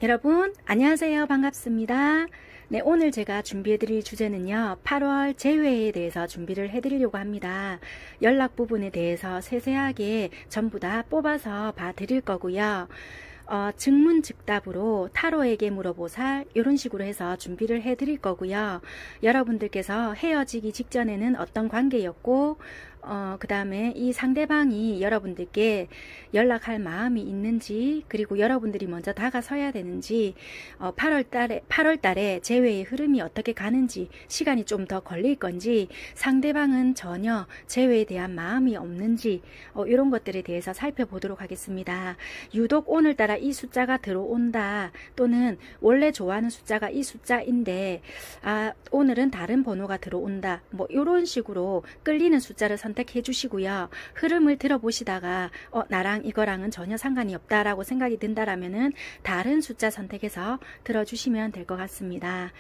여러분 안녕하세요. 반갑습니다. 네, 오늘 제가 준비해 드릴 주제는요, 8월 재회에 대해서 준비를 해 드리려고 합니다. 연락 부분에 대해서 세세하게 전부 다 뽑아서 봐 드릴 거고요. 증문즉답으로 타로에게 물어보살 이런 식으로 해서 준비를 해 드릴 거고요. 여러분들께서 헤어지기 직전에는 어떤 관계였고 그 다음에 이 상대방이 여러분들께 연락할 마음이 있는지, 그리고 여러분들이 먼저 다가서야 되는지, 8월 달에 재회의 흐름이 어떻게 가는지, 시간이 좀 더 걸릴 건지, 상대방은 전혀 재회에 대한 마음이 없는지, 이런 것들에 대해서 살펴보도록 하겠습니다. 유독 오늘따라 이 숫자가 들어온다, 또는 원래 좋아하는 숫자가 이 숫자인데 오늘은 다른 번호가 들어온다, 뭐 이런 식으로 끌리는 숫자를 선택해 주시고요. 흐름을 들어보시다가 나랑 이거랑은 전혀 상관이 없다라고 생각이 든다라면은 다른 숫자 선택해서 들어주시면 될 것 같습니다.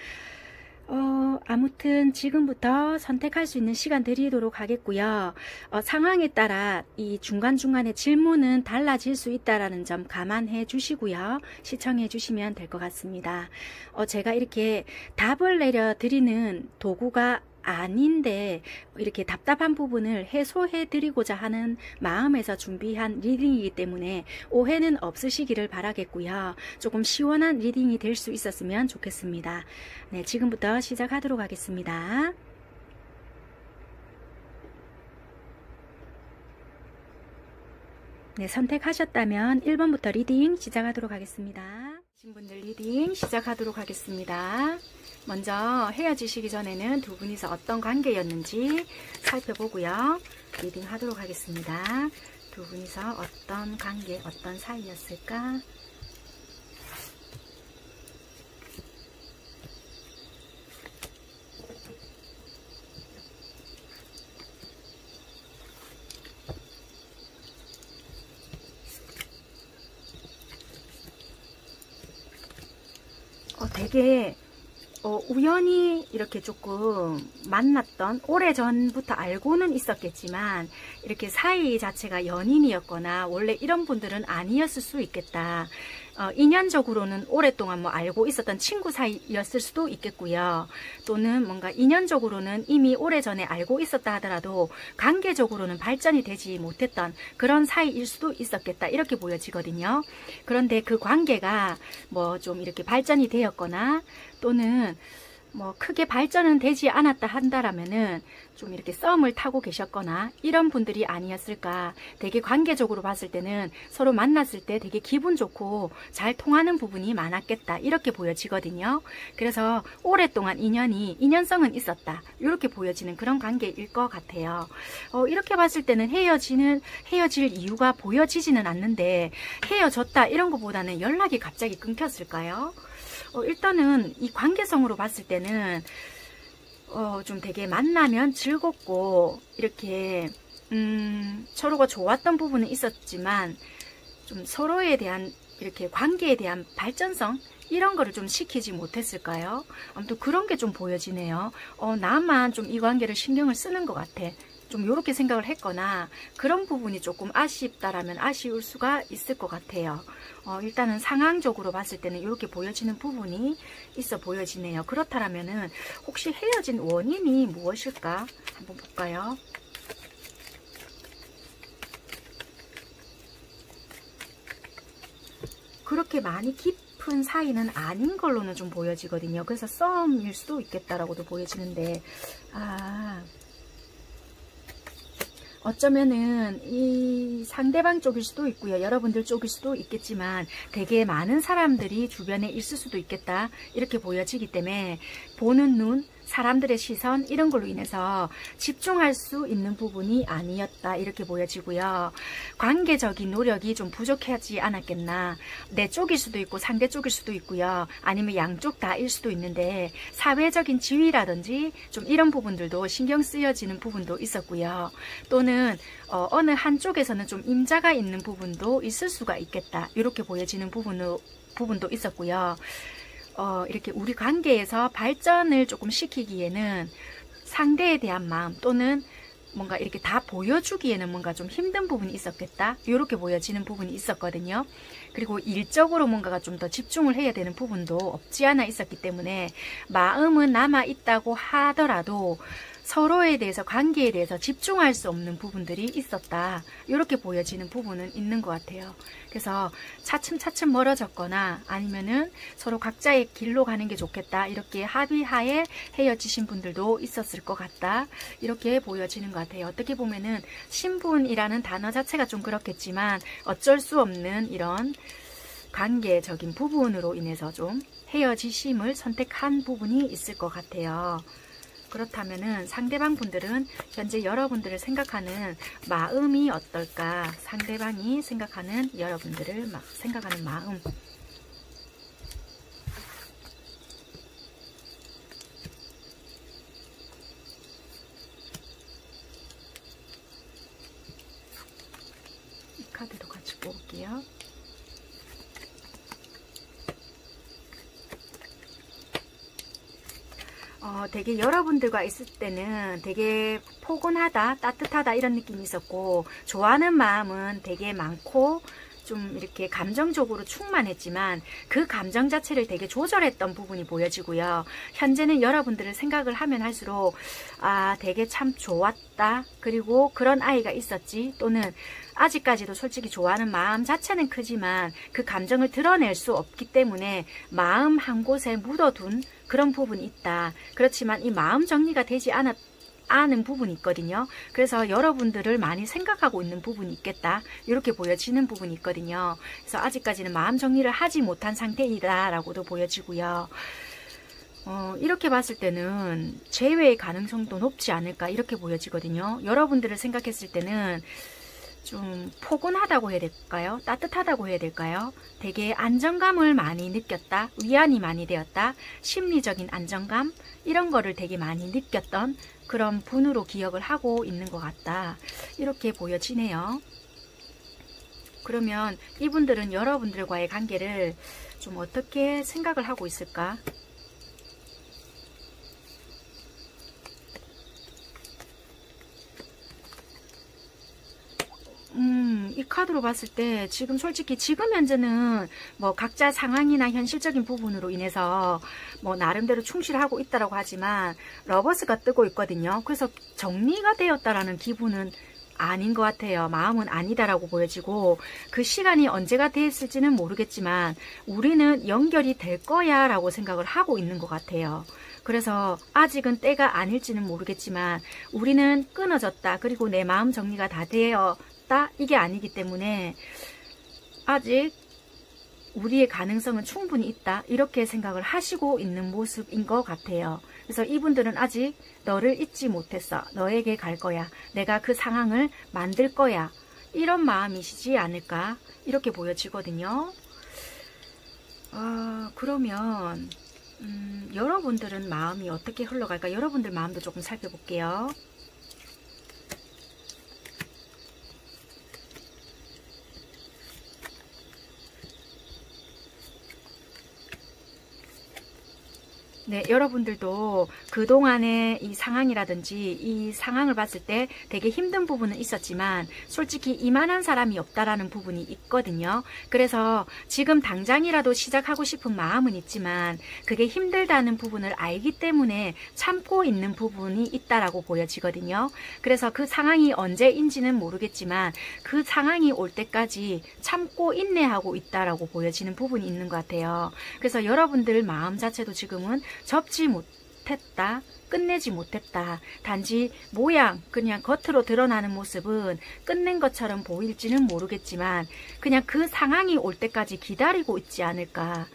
아무튼 지금부터 선택할 수 있는 시간 드리도록 하겠고요. 상황에 따라 이 중간중간에 질문은 달라질 수 있다라는 점 감안해 주시고요. 시청해 주시면 될 것 같습니다. 제가 이렇게 답을 내려 드리는 도구가 아닌데 이렇게 답답한 부분을 해소해 드리고자 하는 마음에서 준비한 리딩이기 때문에 오해는 없으시기를 바라겠고요. 조금 시원한 리딩이 될 수 있었으면 좋겠습니다. 네, 지금부터 시작하도록 하겠습니다. 네, 선택하셨다면 1번부터 리딩 시작하도록 하겠습니다. 신분들 리딩 시작하도록 하겠습니다. 먼저 헤어지시기 전에는 두 분이서 어떤 관계였는지 살펴보고요. 리딩 하도록 하겠습니다. 두 분이서 어떤 관계, 어떤 사이였을까? 되게 우연히 이렇게 조금 만났던, 오래전부터 알고는 있었겠지만 이렇게 사이 자체가 연인이었거나 원래 이런 분들은 아니었을 수 있겠다. 인연적으로는 오랫동안 뭐 알고 있었던 친구 사이였을 수도 있겠고요. 또는 뭔가 인연적으로는 이미 오래전에 알고 있었다 하더라도 관계적으로는 발전이 되지 못했던 그런 사이일 수도 있었겠다, 이렇게 보여지거든요. 그런데 그 관계가 뭐 좀 이렇게 발전이 되었거나 또는 뭐 크게 발전은 되지 않았다 한다라면은 좀 이렇게 썸을 타고 계셨거나 이런 분들이 아니었을까. 되게 관계적으로 봤을 때는 서로 만났을 때 되게 기분 좋고 잘 통하는 부분이 많았겠다, 이렇게 보여지거든요. 그래서 오랫동안 인연성은 있었다, 이렇게 보여지는 그런 관계일 것 같아요. 이렇게 봤을 때는 헤어질 이유가 보여지지는 않는데, 헤어졌다 이런 것보다는 연락이 갑자기 끊겼을까요? 일단은 이 관계성으로 봤을 때는 좀 되게 만나면 즐겁고 이렇게 서로가 좋았던 부분은 있었지만 좀 서로에 대한 이렇게 관계에 대한 발전성, 이런 거를 좀 시키지 못했을까요? 아무튼 그런 게 좀 보여지네요. 나만 좀 이 관계를 신경을 쓰는 것 같아, 좀 이렇게 생각을 했거나 그런 부분이 조금 아쉽다라면 아쉬울 수가 있을 것 같아요. 일단은 상황적으로 봤을 때는 이렇게 보여지는 부분이 있어 보여지네요. 그렇다면은 혹시 헤어진 원인이 무엇일까 한번 볼까요? 그렇게 많이 깊은 사이는 아닌 걸로는 좀 보여지거든요. 그래서 썸일 수도 있겠다라고도 보여지는데, 어쩌면은 이 상대방 쪽일 수도 있고요, 여러분들 쪽일 수도 있겠지만 되게 많은 사람들이 주변에 있을 수도 있겠다, 이렇게 보여지기 때문에 보는 눈, 사람들의 시선, 이런 걸로 인해서 집중할 수 있는 부분이 아니었다, 이렇게 보여지고요. 관계적인 노력이 좀 부족하지 않았겠나. 내 쪽일 수도 있고 상대 쪽일 수도 있고요, 아니면 양쪽 다일 수도 있는데 사회적인 지위라든지 좀 이런 부분들도 신경 쓰여지는 부분도 있었고요. 또는 어느 한쪽에서는 좀 임자가 있는 부분도 있을 수가 있겠다, 이렇게 보여지는 부분도 있었고요. 이렇게 우리 관계에서 발전을 조금 시키기에는 상대에 대한 마음, 또는 뭔가 이렇게 다 보여주기에는 뭔가 좀 힘든 부분이 있었겠다, 이렇게 보여지는 부분이 있었거든요. 그리고 일적으로 뭔가가 좀 더 집중을 해야 되는 부분도 없지 않아 있었기 때문에 마음은 남아 있다고 하더라도 서로에 대해서, 관계에 대해서 집중할 수 없는 부분들이 있었다, 이렇게 보여지는 부분은 있는 것 같아요. 그래서 차츰차츰 멀어졌거나 아니면은 서로 각자의 길로 가는 게 좋겠다, 이렇게 합의하에 헤어지신 분들도 있었을 것 같다, 이렇게 보여지는 것 같아요. 어떻게 보면은 신분이라는 단어 자체가 좀 그렇겠지만 어쩔 수 없는 이런 관계적인 부분으로 인해서 좀 헤어지심을 선택한 부분이 있을 것 같아요. 그렇다면은 상대방 분들은 현재 여러분들을 생각하는 마음이 어떨까? 상대방이 생각하는 여러분들을 생각하는 마음. 이 카드도 같이 뽑을게요. 되게 여러분들과 있을 때는 되게 포근하다, 따뜻하다 이런 느낌이 있었고, 좋아하는 마음은 되게 많고 좀 이렇게 감정적으로 충만했지만 그 감정 자체를 되게 조절했던 부분이 보여지고요. 현재는 여러분들을 생각을 하면 할수록 되게 참 좋았다, 그리고 그런 아이가 있었지, 또는 아직까지도 솔직히 좋아하는 마음 자체는 크지만 그 감정을 드러낼 수 없기 때문에 마음 한 곳에 묻어둔 그런 부분이 있다. 그렇지만 이 마음 정리가 되지 않은 부분이 있거든요. 그래서 여러분들을 많이 생각하고 있는 부분이 있겠다, 이렇게 보여지는 부분이 있거든요. 그래서 아직까지는 마음 정리를 하지 못한 상태이다 라고도 보여지고요. 이렇게 봤을 때는 재회의 가능성도 높지 않을까, 이렇게 보여지거든요. 여러분들을 생각했을 때는 좀 포근하다고 해야 될까요? 따뜻하다고 해야 될까요? 되게 안정감을 많이 느꼈다, 위안이 많이 되었다, 심리적인 안정감, 이런 거를 되게 많이 느꼈던 그런 분으로 기억을 하고 있는 것 같다, 이렇게 보여지네요. 그러면 이분들은 여러분들과의 관계를 좀 어떻게 생각을 하고 있을까? 이 카드로 봤을 때 지금 솔직히 지금 현재는 뭐 각자 상황이나 현실적인 부분으로 인해서 뭐 나름대로 충실하고 있다라고 하지만 러버스가 뜨고 있거든요. 그래서 정리가 되었다라는 기분은 아닌 것 같아요. 마음은 아니다라고 보여지고, 그 시간이 언제가 됐을지는 모르겠지만 우리는 연결이 될 거야 라고 생각을 하고 있는 것 같아요. 그래서 아직은 때가 아닐지는 모르겠지만 우리는 끊어졌다, 그리고 내 마음 정리가 다 되었다, 이게 아니기 때문에 아직 우리의 가능성은 충분히 있다, 이렇게 생각을 하시고 있는 모습인 것 같아요. 그래서 이분들은 아직 너를 잊지 못했어, 너에게 갈 거야, 내가 그 상황을 만들 거야, 이런 마음이시지 않을까, 이렇게 보여지거든요. 그러면 여러분들은 마음이 어떻게 흘러갈까? 여러분들 마음도 조금 살펴볼게요. 네, 여러분들도 그동안의 이 상황이라든지 이 상황을 봤을 때 되게 힘든 부분은 있었지만 솔직히 이만한 사람이 없다라는 부분이 있거든요. 그래서 지금 당장이라도 시작하고 싶은 마음은 있지만 그게 힘들다는 부분을 알기 때문에 참고 있는 부분이 있다라고 보여지거든요. 그래서 그 상황이 언제인지는 모르겠지만 그 상황이 올 때까지 참고 인내하고 있다라고 보여지는 부분이 있는 것 같아요. 그래서 여러분들 마음 자체도 지금은 접지 못했다, 끝내지 못했다, 단지 모양, 그냥 겉으로 드러나는 모습은 끝낸 것처럼 보일지는 모르겠지만 그냥 그 상황이 올 때까지 기다리고 있지 않을까,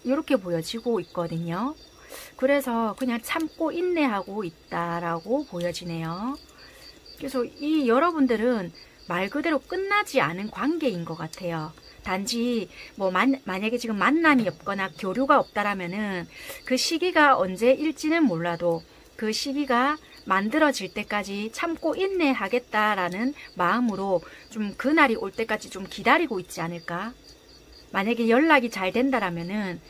이렇게 보여지고 있거든요. 그래서 그냥 참고 인내하고 있다라고 보여지네요. 그래서 이 여러분들은 말 그대로 끝나지 않은 관계인 것 같아요. 단지 뭐 만약에 지금 만남이 없거나 교류가 없다라면은 그 시기가 언제일지는 몰라도 그 시기가 만들어질 때까지 참고 인내하겠다라는 마음으로 좀 그날이 올 때까지 좀 기다리고 있지 않을까. 만약에 연락이 잘 된다라면은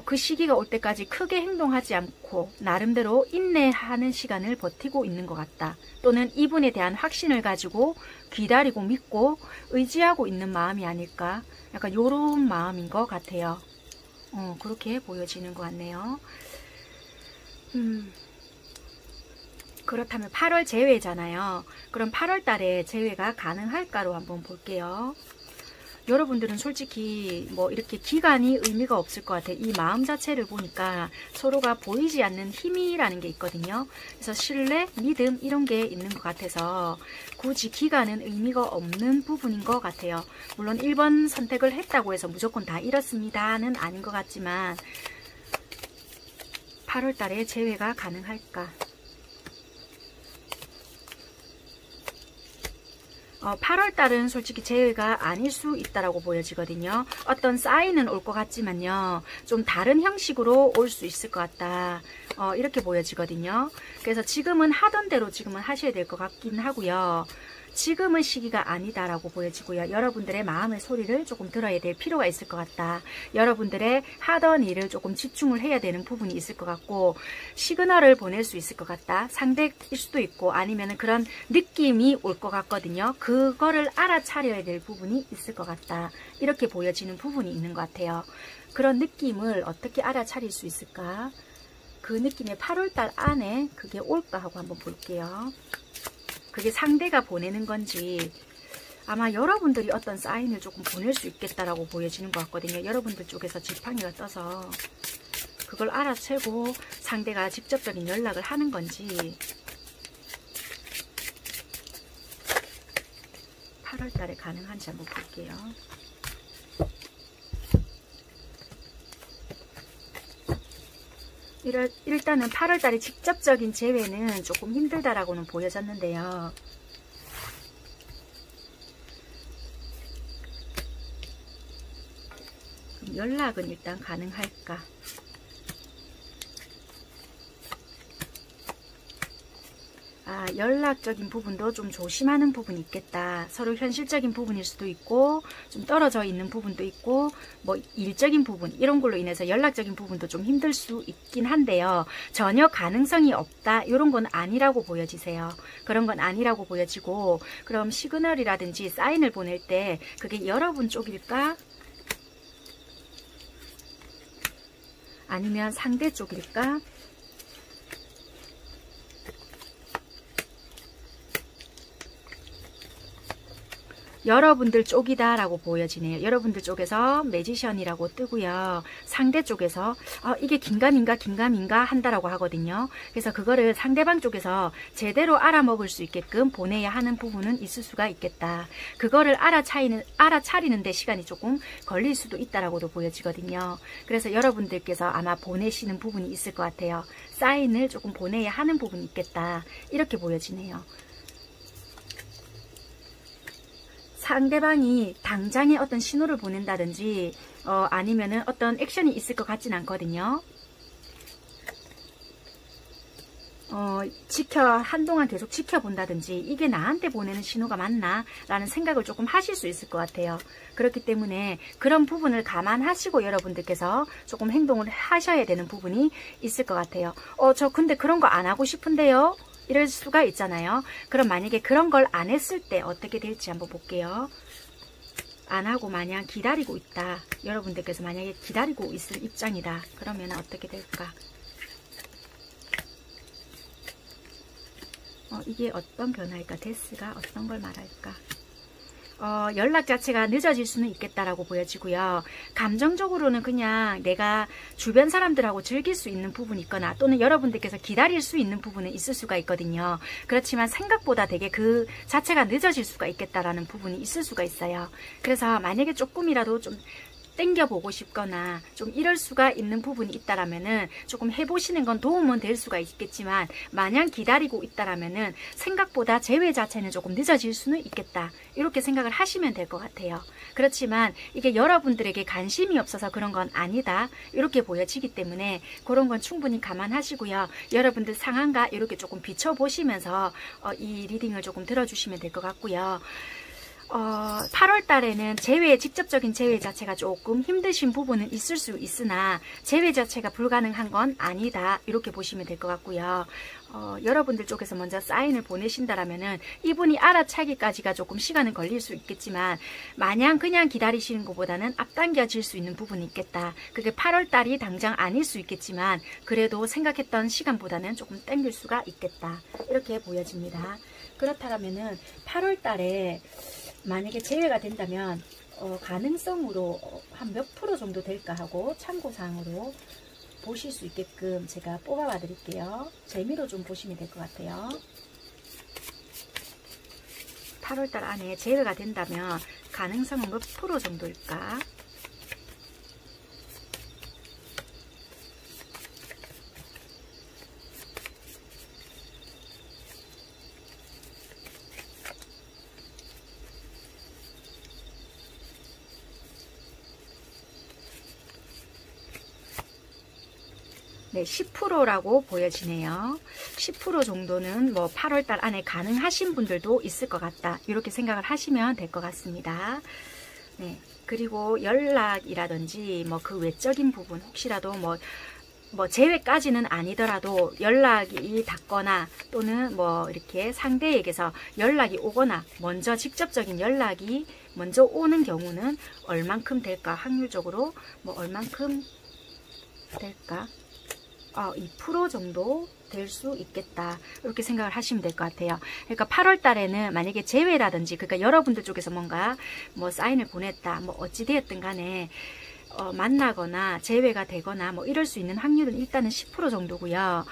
그 시기가 올 때까지 크게 행동하지 않고 나름대로 인내하는 시간을 버티고 있는 것 같다. 또는 이분에 대한 확신을 가지고 기다리고 믿고 의지하고 있는 마음이 아닐까. 약간 요런 마음인 것 같아요. 그렇게 보여지는 것 같네요. 그렇다면 8월 제외잖아요. 그럼 8월 달에 제외가 가능할까로 한번 볼게요. 여러분들은 솔직히 뭐 이렇게 기간이 의미가 없을 것 같아요. 이 마음 자체를 보니까 서로가 보이지 않는 힘이라는 게 있거든요. 그래서 신뢰, 믿음 이런 게 있는 것 같아서 굳이 기간은 의미가 없는 부분인 것 같아요. 물론 1번 선택을 했다고 해서 무조건 다 이렇습니다는 아닌 것 같지만 8월 달에 재회가 가능할까? 8월 달은 솔직히 재회가 아닐 수 있다라고 보여지거든요. 어떤 사인은 올 것 같지만요. 좀 다른 형식으로 올 수 있을 것 같다. 이렇게 보여지거든요. 그래서 지금은 하던 대로 지금은 하셔야 될 것 같긴 하고요. 지금은 시기가 아니다라고 보여지고요. 여러분들의 마음의 소리를 조금 들어야 될 필요가 있을 것 같다. 여러분들의 하던 일을 조금 집중을 해야 되는 부분이 있을 것 같고 시그널을 보낼 수 있을 것 같다. 상대일 수도 있고 아니면 그런 느낌이 올 것 같거든요. 그거를 알아차려야 될 부분이 있을 것 같다. 이렇게 보여지는 부분이 있는 것 같아요. 그런 느낌을 어떻게 알아차릴 수 있을까? 그 느낌의 8월달 안에 그게 올까 하고 한번 볼게요. 그게 상대가 보내는 건지 아마 여러분들이 어떤 사인을 조금 보낼 수 있겠다라고 보여지는 것 같거든요. 여러분들 쪽에서 지팡이가 떠서 그걸 알아채고 상대가 직접적인 연락을 하는 건지 8월 달에 가능한지 한번 볼게요. 일단은 8월 달에 직접적인 재회는 조금 힘들다라고는 보여졌는데요. 그럼 연락은 일단 가능할까? 연락적인 부분도 좀 조심하는 부분이 있겠다. 서로 현실적인 부분일 수도 있고 좀 떨어져 있는 부분도 있고 뭐 일적인 부분 이런 걸로 인해서 연락적인 부분도 좀 힘들 수 있긴 한데요. 전혀 가능성이 없다. 이런 건 아니라고 보여지세요. 그런 건 아니라고 보여지고 그럼 시그널이라든지 사인을 보낼 때 그게 여러분 쪽일까? 아니면 상대 쪽일까? 여러분들 쪽이다 라고 보여지네요. 여러분들 쪽에서 매지션이라고 뜨고요. 상대 쪽에서 이게 긴가민가 한다라고 하거든요. 그래서 그거를 상대방 쪽에서 제대로 알아먹을 수 있게끔 보내야 하는 부분은 있을 수가 있겠다. 그거를 알아차리는 데 시간이 조금 걸릴 수도 있다라고도 보여지거든요. 그래서 여러분들께서 아마 보내시는 부분이 있을 것 같아요. 사인을 조금 보내야 하는 부분이 있겠다. 이렇게 보여지네요. 상대방이 당장에 어떤 신호를 보낸다든지 아니면은 어떤 액션이 있을 것 같진 않거든요. 한동안 계속 지켜본다든지 이게 나한테 보내는 신호가 맞나? 라는 생각을 조금 하실 수 있을 것 같아요. 그렇기 때문에 그런 부분을 감안하시고 여러분들께서 조금 행동을 하셔야 되는 부분이 있을 것 같아요. 저 근데 그런 거 안 하고 싶은데요? 이럴 수가 있잖아요. 그럼 만약에 그런 걸 안 했을 때 어떻게 될지 한번 볼게요. 안 하고 마냥 기다리고 있다. 여러분들께서 만약에 기다리고 있을 입장이다. 그러면 어떻게 될까? 이게 어떤 변화일까? 데스가 어떤 걸 말할까? 연락 자체가 늦어질 수는 있겠다라고 보여지고요. 감정적으로는 그냥 내가 주변 사람들하고 즐길 수 있는 부분이 있거나 또는 여러분들께서 기다릴 수 있는 부분은 있을 수가 있거든요. 그렇지만 생각보다 되게 그 자체가 늦어질 수가 있겠다라는 부분이 있을 수가 있어요. 그래서 만약에 조금이라도 좀 땡겨보고 싶거나 좀 이럴 수가 있는 부분이 있다라면은 조금 해보시는 건 도움은 될 수가 있겠지만 마냥 기다리고 있다라면은 생각보다 재회 자체는 조금 늦어질 수는 있겠다. 이렇게 생각을 하시면 될 것 같아요. 그렇지만 이게 여러분들에게 관심이 없어서 그런 건 아니다. 이렇게 보여지기 때문에 그런 건 충분히 감안하시고요. 여러분들 상황과 이렇게 조금 비춰보시면서 이 리딩을 조금 들어주시면 될 것 같고요. 8월 달에는 직접적인 재회 자체가 조금 힘드신 부분은 있을 수 있으나 재회 자체가 불가능한 건 아니다. 이렇게 보시면 될 것 같고요. 여러분들 쪽에서 먼저 사인을 보내신다라면은 이분이 알아차기까지가 조금 시간은 걸릴 수 있겠지만 마냥 그냥 기다리시는 것보다는 앞당겨질 수 있는 부분이 있겠다. 그게 8월 달이 당장 아닐 수 있겠지만 그래도 생각했던 시간보다는 조금 당길 수가 있겠다. 이렇게 보여집니다. 그렇다면은 8월 달에 만약에 재회가 된다면 가능성으로 한 몇 프로 정도 될까 하고 참고사항으로 보실 수 있게끔 제가 뽑아봐 드릴게요. 재미로 좀 보시면 될 것 같아요. 8월달 안에 재회가 된다면 가능성은 몇 프로 정도일까? 네, 10%라고 보여지네요. 10% 정도는 뭐 8월달 안에 가능하신 분들도 있을 것 같다. 이렇게 생각을 하시면 될 것 같습니다. 네, 그리고 연락이라든지 뭐 그 외적인 부분 혹시라도 뭐 재회까지는 아니더라도 연락이 닿거나 또는 뭐 이렇게 상대에게서 연락이 오거나 먼저 직접적인 연락이 먼저 오는 경우는 얼만큼 될까? 확률적으로 뭐 얼만큼 될까? 2% 정도 될 수 있겠다. 이렇게 생각을 하시면 될 것 같아요. 그러니까 8월 달에는 만약에 재회라든지 그러니까 여러분들 쪽에서 뭔가 뭐 사인을 보냈다. 뭐 어찌되었든 간에 만나거나 재회가 되거나 뭐 이럴 수 있는 확률은 일단은 10% 정도고요.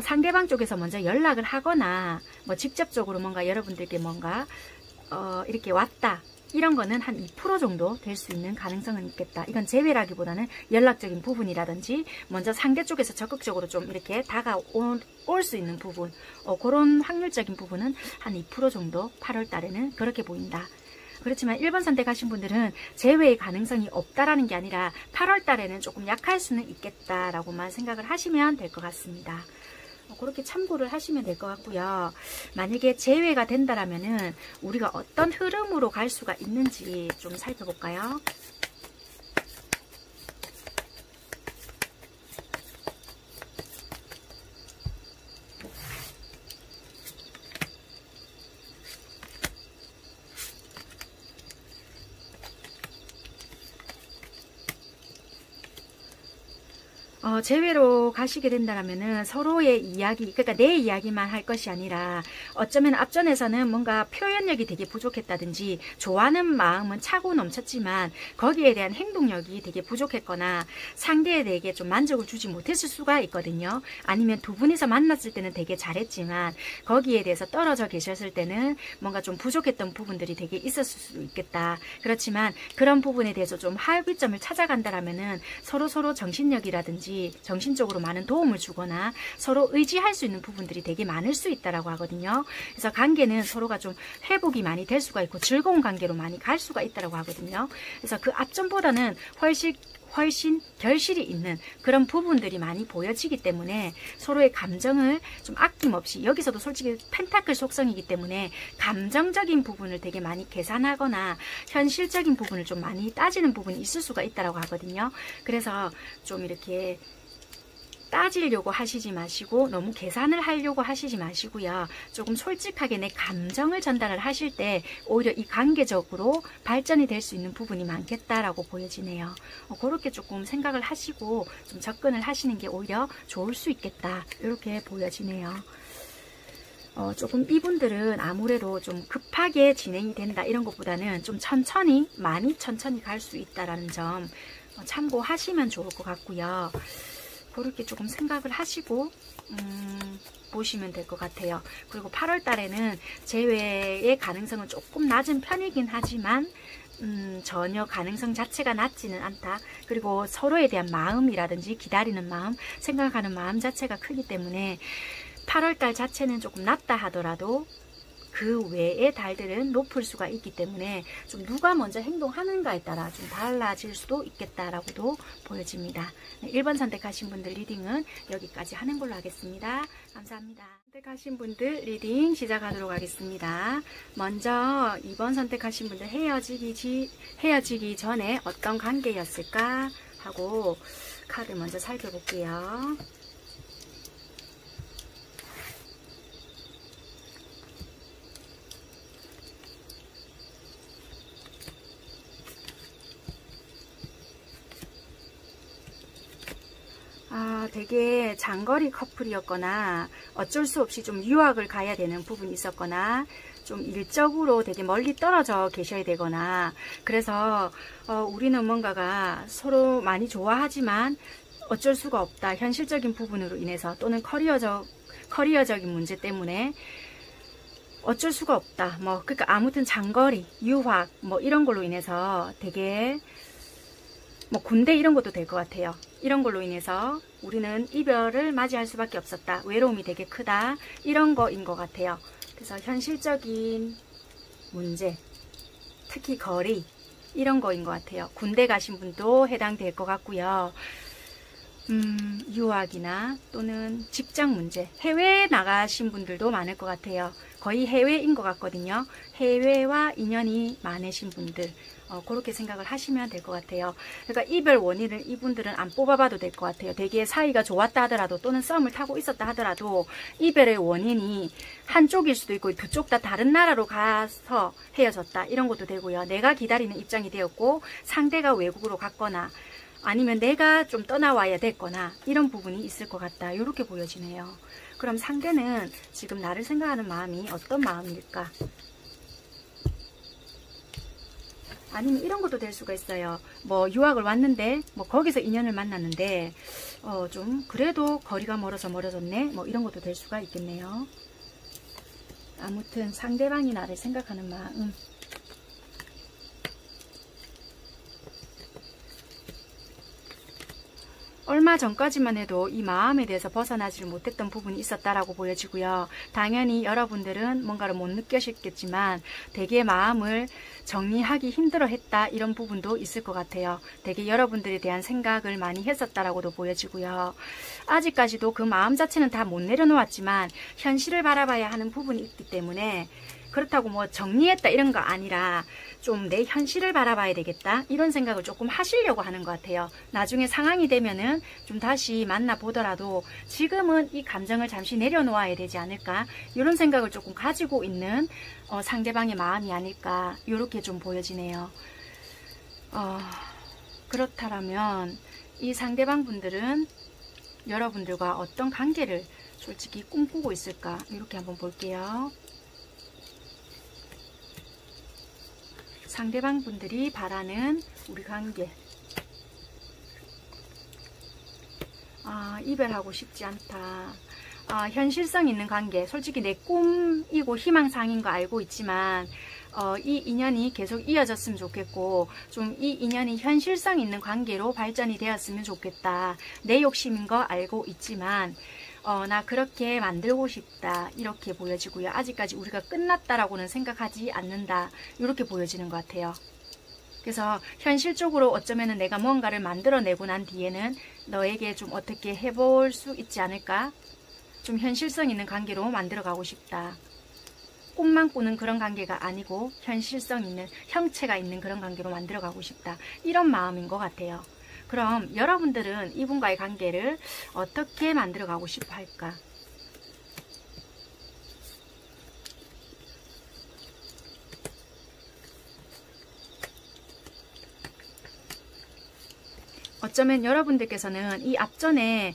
상대방 쪽에서 먼저 연락을 하거나 뭐 직접적으로 뭔가 여러분들께 뭔가 이렇게 왔다. 이런 거는 한 2% 정도 될 수 있는 가능성은 있겠다. 이건 재회라기보다는 연락적인 부분이라든지 먼저 상대 쪽에서 적극적으로 좀 이렇게 다가올 수 있는 부분, 그런 확률적인 부분은 한 2% 정도 8월 달에는 그렇게 보인다. 그렇지만 1번 선택하신 분들은 재회의 가능성이 없다라는 게 아니라 8월 달에는 조금 약할 수는 있겠다라고만 생각을 하시면 될 것 같습니다. 그렇게 참고를 하시면 될 것 같고요. 만약에 재회가 된다라면은 우리가 어떤 흐름으로 갈 수가 있는지 좀 살펴볼까요? 재회로 가시게 된다면은 서로의 이야기, 그러니까 내 이야기만 할 것이 아니라 어쩌면 앞전에서는 뭔가 표현력이 되게 부족했다든지 좋아하는 마음은 차고 넘쳤지만 거기에 대한 행동력이 되게 부족했거나 상대에 대해 좀 만족을 주지 못했을 수가 있거든요. 아니면 두 분이서 만났을 때는 되게 잘했지만 거기에 대해서 떨어져 계셨을 때는 뭔가 좀 부족했던 부분들이 되게 있었을 수 있겠다. 그렇지만 그런 부분에 대해서 좀 합의점을 찾아간다라면은 서로 정신력이라든지 정신적으로 많은 도움을 주거나 서로 의지할 수 있는 부분들이 되게 많을 수 있다라고 하거든요. 그래서 관계는 서로가 좀 회복이 많이 될 수가 있고 즐거운 관계로 많이 갈 수가 있다라고 하거든요. 그래서 그 앞전보다는 훨씬 결실이 있는 그런 부분들이 많이 보여지기 때문에 서로의 감정을 좀 아낌없이, 여기서도 솔직히 펜타클 속성이기 때문에 감정적인 부분을 되게 많이 계산하거나 현실적인 부분을 좀 많이 따지는 부분이 있을 수가 있다고 하거든요. 그래서 좀 이렇게 따지려고 하시지 마시고 너무 계산을 하려고 하시지 마시고요. 조금 솔직하게 내 감정을 전달을 하실 때 오히려 이 관계적으로 발전이 될 수 있는 부분이 많겠다라고 보여지네요. 그렇게 조금 생각을 하시고 좀 접근을 하시는 게 오히려 좋을 수 있겠다. 이렇게 보여지네요. 조금 이분들은 아무래도 좀 급하게 진행이 된다 이런 것보다는 좀 많이 천천히 갈 수 있다라는 점 참고하시면 좋을 것 같고요. 그렇게 조금 생각을 하시고 보시면 될 것 같아요. 그리고 8월 달에는 재회의 가능성은 조금 낮은 편이긴 하지만 전혀 가능성 자체가 낮지는 않다. 그리고 서로에 대한 마음이라든지 기다리는 마음, 생각하는 마음 자체가 크기 때문에 8월 달 자체는 조금 낮다 하더라도 그 외의 달들은 높을 수가 있기 때문에 좀 누가 먼저 행동하는가에 따라 좀 달라질 수도 있겠다라고도 보여집니다. 1번 선택하신 분들 리딩은 여기까지 하는 걸로 하겠습니다. 감사합니다. 선택하신 분들 리딩 시작하도록 하겠습니다. 먼저 2번 선택하신 분들 헤어지기 전에 어떤 관계였을까 하고 카드 먼저 살펴볼게요. 되게 장거리 커플이었거나 어쩔 수 없이 좀 유학을 가야 되는 부분이 있었거나 좀 일적으로 되게 멀리 떨어져 계셔야 되거나 그래서 우리는 뭔가가 서로 많이 좋아하지만 어쩔 수가 없다. 현실적인 부분으로 인해서 또는 커리어적인 문제 때문에 어쩔 수가 없다. 그러니까 아무튼 장거리, 유학 이런 걸로 인해서 되게 군대 이런 것도 될 것 같아요. 이런 걸로 인해서 우리는 이별을 맞이할 수밖에 없었다. 외로움이 되게 크다. 이런 거인 것 같아요. 그래서 현실적인 문제, 특히 거리 이런 거인 것 같아요. 군대 가신 분도 해당될 것 같고요. 유학이나 또는 직장 문제, 해외에 나가신 분들도 많을 것 같아요. 거의 해외인 것 같거든요. 해외와 인연이 많으신 분들 그렇게 생각을 하시면 될 것 같아요. 그러니까 이별 원인을 이분들은 안 뽑아봐도 될 것 같아요. 되게 사이가 좋았다 하더라도 또는 썸을 타고 있었다 하더라도 이별의 원인이 한쪽일 수도 있고 두 쪽 다 다른 나라로 가서 헤어졌다 이런 것도 되고요. 내가 기다리는 입장이 되었고 상대가 외국으로 갔거나 아니면 내가 좀 떠나와야 됐거나 이런 부분이 있을 것 같다. 이렇게 보여지네요. 그럼 상대는 지금 나를 생각하는 마음이 어떤 마음일까? 아니면 이런 것도 될 수가 있어요. 유학을 왔는데 거기서 인연을 만났는데 좀 그래도 거리가 멀어졌네. 이런 것도 될 수가 있겠네요. 아무튼 상대방이 나를 생각하는 마음. 얼마 전까지만 해도 이 마음에 대해서 벗어나지를 못했던 부분이 있었다라고 보여지고요. 당연히 여러분들은 뭔가를 못 느끼셨겠지만 되게 마음을 정리하기 힘들어했다 이런 부분도 있을 것 같아요. 되게 여러분들에 대한 생각을 많이 했었다라고도 보여지고요. 아직까지도 그 마음 자체는 다 못 내려놓았지만 현실을 바라봐야 하는 부분이 있기 때문에 그렇다고 정리했다 이런 거 아니라 좀 내 현실을 바라봐야 되겠다 이런 생각을 조금 하시려고 하는 것 같아요. 나중에 상황이 되면은 좀 다시 만나보더라도 지금은 이 감정을 잠시 내려놓아야 되지 않을까 이런 생각을 조금 가지고 있는 상대방의 마음이 아닐까 이렇게 좀 보여지네요. 그렇다면 이 상대방 분들은 여러분들과 어떤 관계를 솔직히 꿈꾸고 있을까 이렇게 한번 볼게요. 상대방 분들이 바라는 우리 관계. 이별하고 싶지 않다. 현실성 있는 관계. 솔직히 내 꿈이고 희망상인 거 알고 있지만 이 인연이 계속 이어졌으면 좋겠고 좀 이 인연이 현실성 있는 관계로 발전이 되었으면 좋겠다. 내 욕심인 거 알고 있지만 나 그렇게 만들고 싶다 이렇게 보여지고요. 아직까지 우리가 끝났다라고는 생각하지 않는다 이렇게 보여지는 것 같아요. 그래서 현실적으로 어쩌면은 내가 뭔가를 만들어내고 난 뒤에는 너에게 좀 어떻게 해볼 수 있지 않을까? 좀 현실성 있는 관계로 만들어가고 싶다. 꿈만 꾸는 그런 관계가 아니고 현실성 있는 형체가 있는 그런 관계로 만들어가고 싶다. 이런 마음인 것 같아요. 그럼 여러분들은 이분과의 관계를 어떻게 만들어가고 싶어 할까? 어쩌면 여러분들께서는 이 앞전에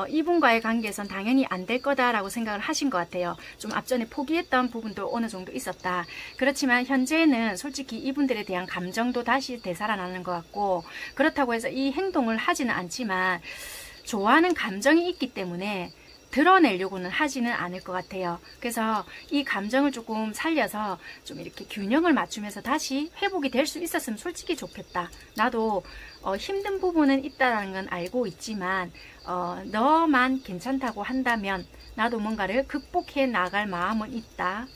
이분과의 관계에선 당연히 안 될 거다라고 생각을 하신 것 같아요. 좀 앞전에 포기했던 부분도 어느 정도 있었다. 그렇지만 현재는 솔직히 이분들에 대한 감정도 다시 되살아나는 것 같고 그렇다고 해서 이 행동을 하지는 않지만 좋아하는 감정이 있기 때문에 드러내려고는 하지는 않을 것 같아요. 그래서 이 감정을 조금 살려서 좀 이렇게 균형을 맞추면서 다시 회복이 될 수 있었으면 솔직히 좋겠다. 나도 힘든 부분은 있다는 건 알고 있지만 너만 괜찮다고 한다면 나도 뭔가를 극복해 나갈 마음은 있다.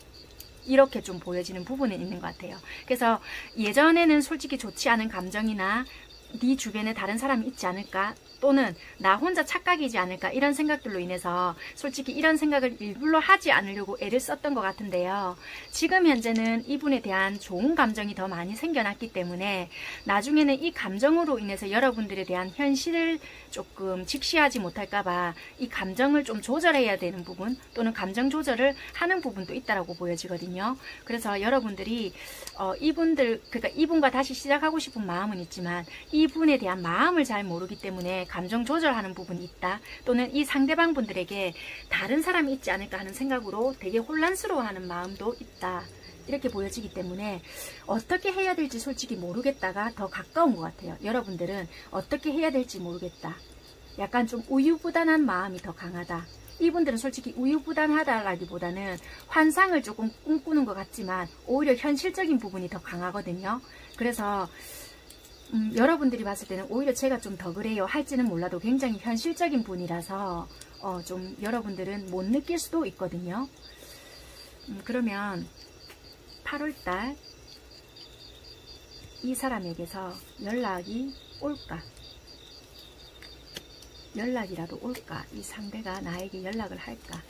이렇게 좀 보여지는 부분은 있는 것 같아요. 그래서 예전에는 솔직히 좋지 않은 감정이나 네 주변에 다른 사람이 있지 않을까? 또는 나 혼자 착각이지 않을까? 이런 생각들로 인해서 솔직히 이런 생각을 일부러 하지 않으려고 애를 썼던 것 같은데요. 지금 현재는 이분에 대한 좋은 감정이 더 많이 생겨났기 때문에 나중에는 이 감정으로 인해서 여러분들에 대한 현실을 조금 직시하지 못할까봐 이 감정을 좀 조절해야 되는 부분 또는 감정 조절을 하는 부분도 있다라고 보여지거든요. 그래서 여러분들이 그러니까 이분과 다시 시작하고 싶은 마음은 있지만 이분에 대한 마음을 잘 모르기 때문에 감정 조절하는 부분이 있다. 또는 이 상대방 분들에게 다른 사람이 있지 않을까 하는 생각으로 되게 혼란스러워하는 마음도 있다. 이렇게 보여지기 때문에 어떻게 해야 될지 솔직히 모르겠다가 더 가까운 것 같아요. 여러분들은 어떻게 해야 될지 모르겠다. 약간 좀 우유부단한 마음이 더 강하다. 이분들은 솔직히 우유부단하다라기보다는 환상을 조금 꿈꾸는 것 같지만 오히려 현실적인 부분이 더 강하거든요. 그래서 여러분들이 봤을 때는 오히려 제가 좀 더 그래요 할지는 몰라도 굉장히 현실적인 분이라서 좀 여러분들은 못 느낄 수도 있거든요. 그러면 8월달 이 사람에게서 연락이 올까? 연락이라도 올까? 이 상대가 나에게 연락을 할까?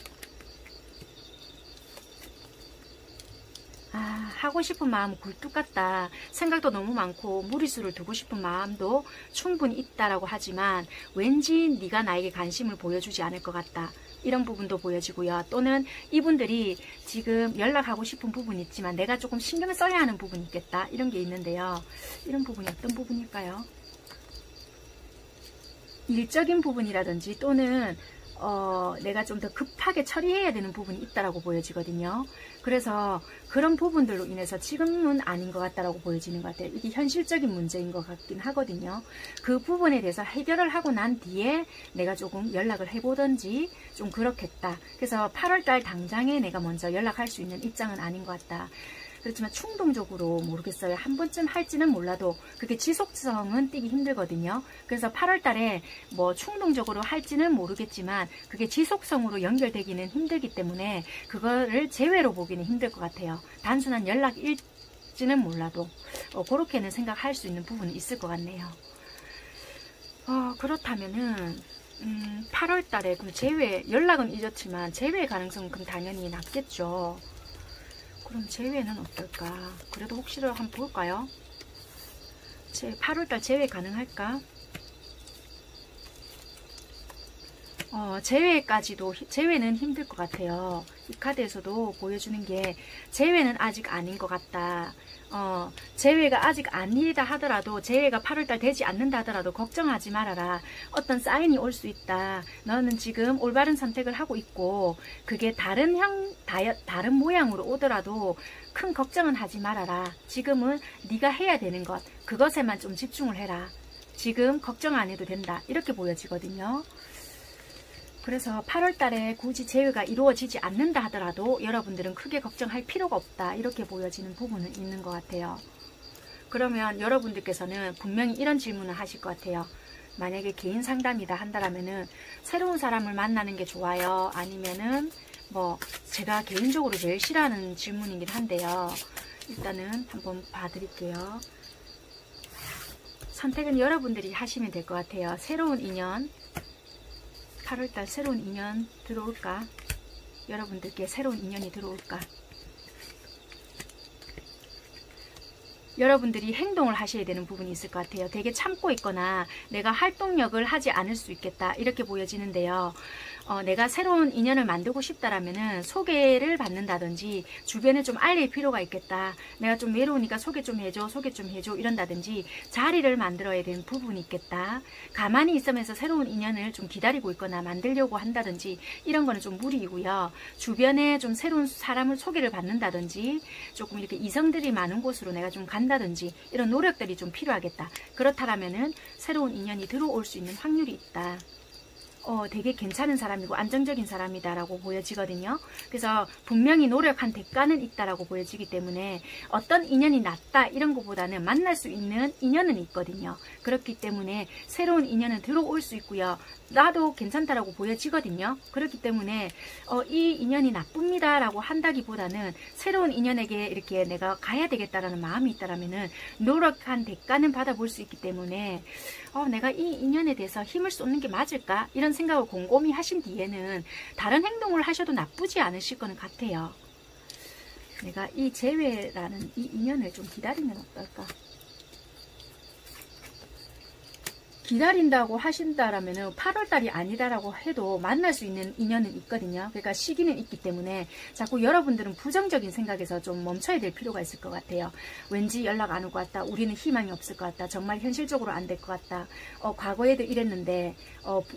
하고 싶은 마음은 굴뚝 같다. 생각도 너무 많고 무리수를 두고 싶은 마음도 충분히 있다라고 하지만 왠지 네가 나에게 관심을 보여주지 않을 것 같다. 이런 부분도 보여지고요. 또는 이분들이 지금 연락하고 싶은 부분이 있지만 내가 조금 신경을 써야 하는 부분이 있겠다. 이런 게 있는데요. 이런 부분이 어떤 부분일까요? 일적인 부분이라든지 또는 내가 좀 더 급하게 처리해야 되는 부분이 있다라고 보여지거든요. 그래서 그런 부분들로 인해서 지금은 아닌 것 같다라고 보여지는 것 같아요. 이게 현실적인 문제인 것 같긴 하거든요. 그 부분에 대해서 해결을 하고 난 뒤에 내가 조금 연락을 해보던지 좀 그렇겠다. 그래서 8월달 당장에 내가 먼저 연락할 수 있는 입장은 아닌 것 같다. 그렇지만 충동적으로 모르겠어요. 한 번쯤 할지는 몰라도 그게 지속성은 띄기 힘들거든요. 그래서 8월 달에 뭐 충동적으로 할지는 모르겠지만 그게 지속성으로 연결되기는 힘들기 때문에 그거를 제외로 보기는 힘들 것 같아요. 단순한 연락일지는 몰라도 그렇게는 생각할 수 있는 부분이 있을 것 같네요. 그렇다면은 8월 달에 그럼 제외, 연락은 잊었지만 제외 가능성은 그럼 당연히 낮겠죠. 그럼 제외는 어떨까? 그래도 혹시라도 한번 볼까요? 8월달 제외 가능할까? 제외는 힘들 것 같아요. 이 카드에서도 보여주는 게 제외는 아직 아닌 것 같다. 제외가 아직 아니다 하더라도 다가 8월달 되지 않는다 하더라도 걱정하지 말아라. 어떤 사인이 올 수 있다. 너는 지금 올바른 선택을 하고 있고 그게 다른 모양으로 오더라도 큰 걱정은 하지 말아라. 지금은 네가 해야 되는 것 그것에만 좀 집중을 해라. 지금 걱정 안 해도 된다. 이렇게 보여지거든요. 그래서 8월 달에 굳이 제외가 이루어지지 않는다 하더라도 여러분들은 크게 걱정할 필요가 없다. 이렇게 보여지는 부분은 있는 것 같아요. 그러면 여러분들께서는 분명히 이런 질문을 하실 것 같아요. 만약에 개인 상담이다 한다라면은 새로운 사람을 만나는 게 좋아요? 아니면은 뭐 제가 개인적으로 제일 싫어하는 질문이긴 한데요. 일단은 한번 봐드릴게요. 선택은 여러분들이 하시면 될 것 같아요. 새로운 인연 8월달 새로운 인연 들어올까? 여러분들께 새로운 인연이 들어올까? 여러분들이 행동을 하셔야 되는 부분이 있을 것 같아요. 되게 참고 있거나 내가 활동력을 하지 않을 수 있겠다. 이렇게 보여지는데요. 내가 새로운 인연을 만들고 싶다라면은 소개를 받는다든지 주변에 좀 알릴 필요가 있겠다. 내가 좀 외로우니까 소개 좀 해줘 이런다든지 자리를 만들어야 되는 부분이 있겠다. 가만히 있으면서 새로운 인연을 좀 기다리고 있거나 만들려고 한다든지 이런 거는 좀 무리이고요. 주변에 좀 새로운 사람을 소개를 받는다든지 조금 이렇게 이성들이 많은 곳으로 내가 좀 간다든지 이런 노력들이 좀 필요하겠다. 그렇다라면은 새로운 인연이 들어올 수 있는 확률이 있다. 되게 괜찮은 사람이고 안정적인 사람이다라고 보여지거든요. 그래서 분명히 노력한 대가는 있다라고 보여지기 때문에 어떤 인연이 낫다 이런 것보다는 만날 수 있는 인연은 있거든요. 그렇기 때문에 새로운 인연은 들어올 수 있고요. 나도 괜찮다라고 보여지거든요. 그렇기 때문에 이 인연이 나쁩니다라고 한다기보다는 새로운 인연에게 이렇게 내가 가야 되겠다라는 마음이 있다라면은 노력한 대가는 받아볼 수 있기 때문에 내가 이 인연에 대해서 힘을 쏟는 게 맞을까? 이런 생각을 곰곰이 하신 뒤에는 다른 행동을 하셔도 나쁘지 않으실 거는 같아요. 내가 이 재회라는 이 인연을 좀 기다리면 어떨까? 기다린다고 하신다라면은 8월달이 아니다라고 해도 만날 수 있는 인연은 있거든요. 그러니까 시기는 있기 때문에 자꾸 여러분들은 부정적인 생각에서 좀 멈춰야 될 필요가 있을 것 같아요. 왠지 연락 안 올 것 같다. 우리는 희망이 없을 것 같다. 정말 현실적으로 안 될 것 같다. 과거에도 이랬는데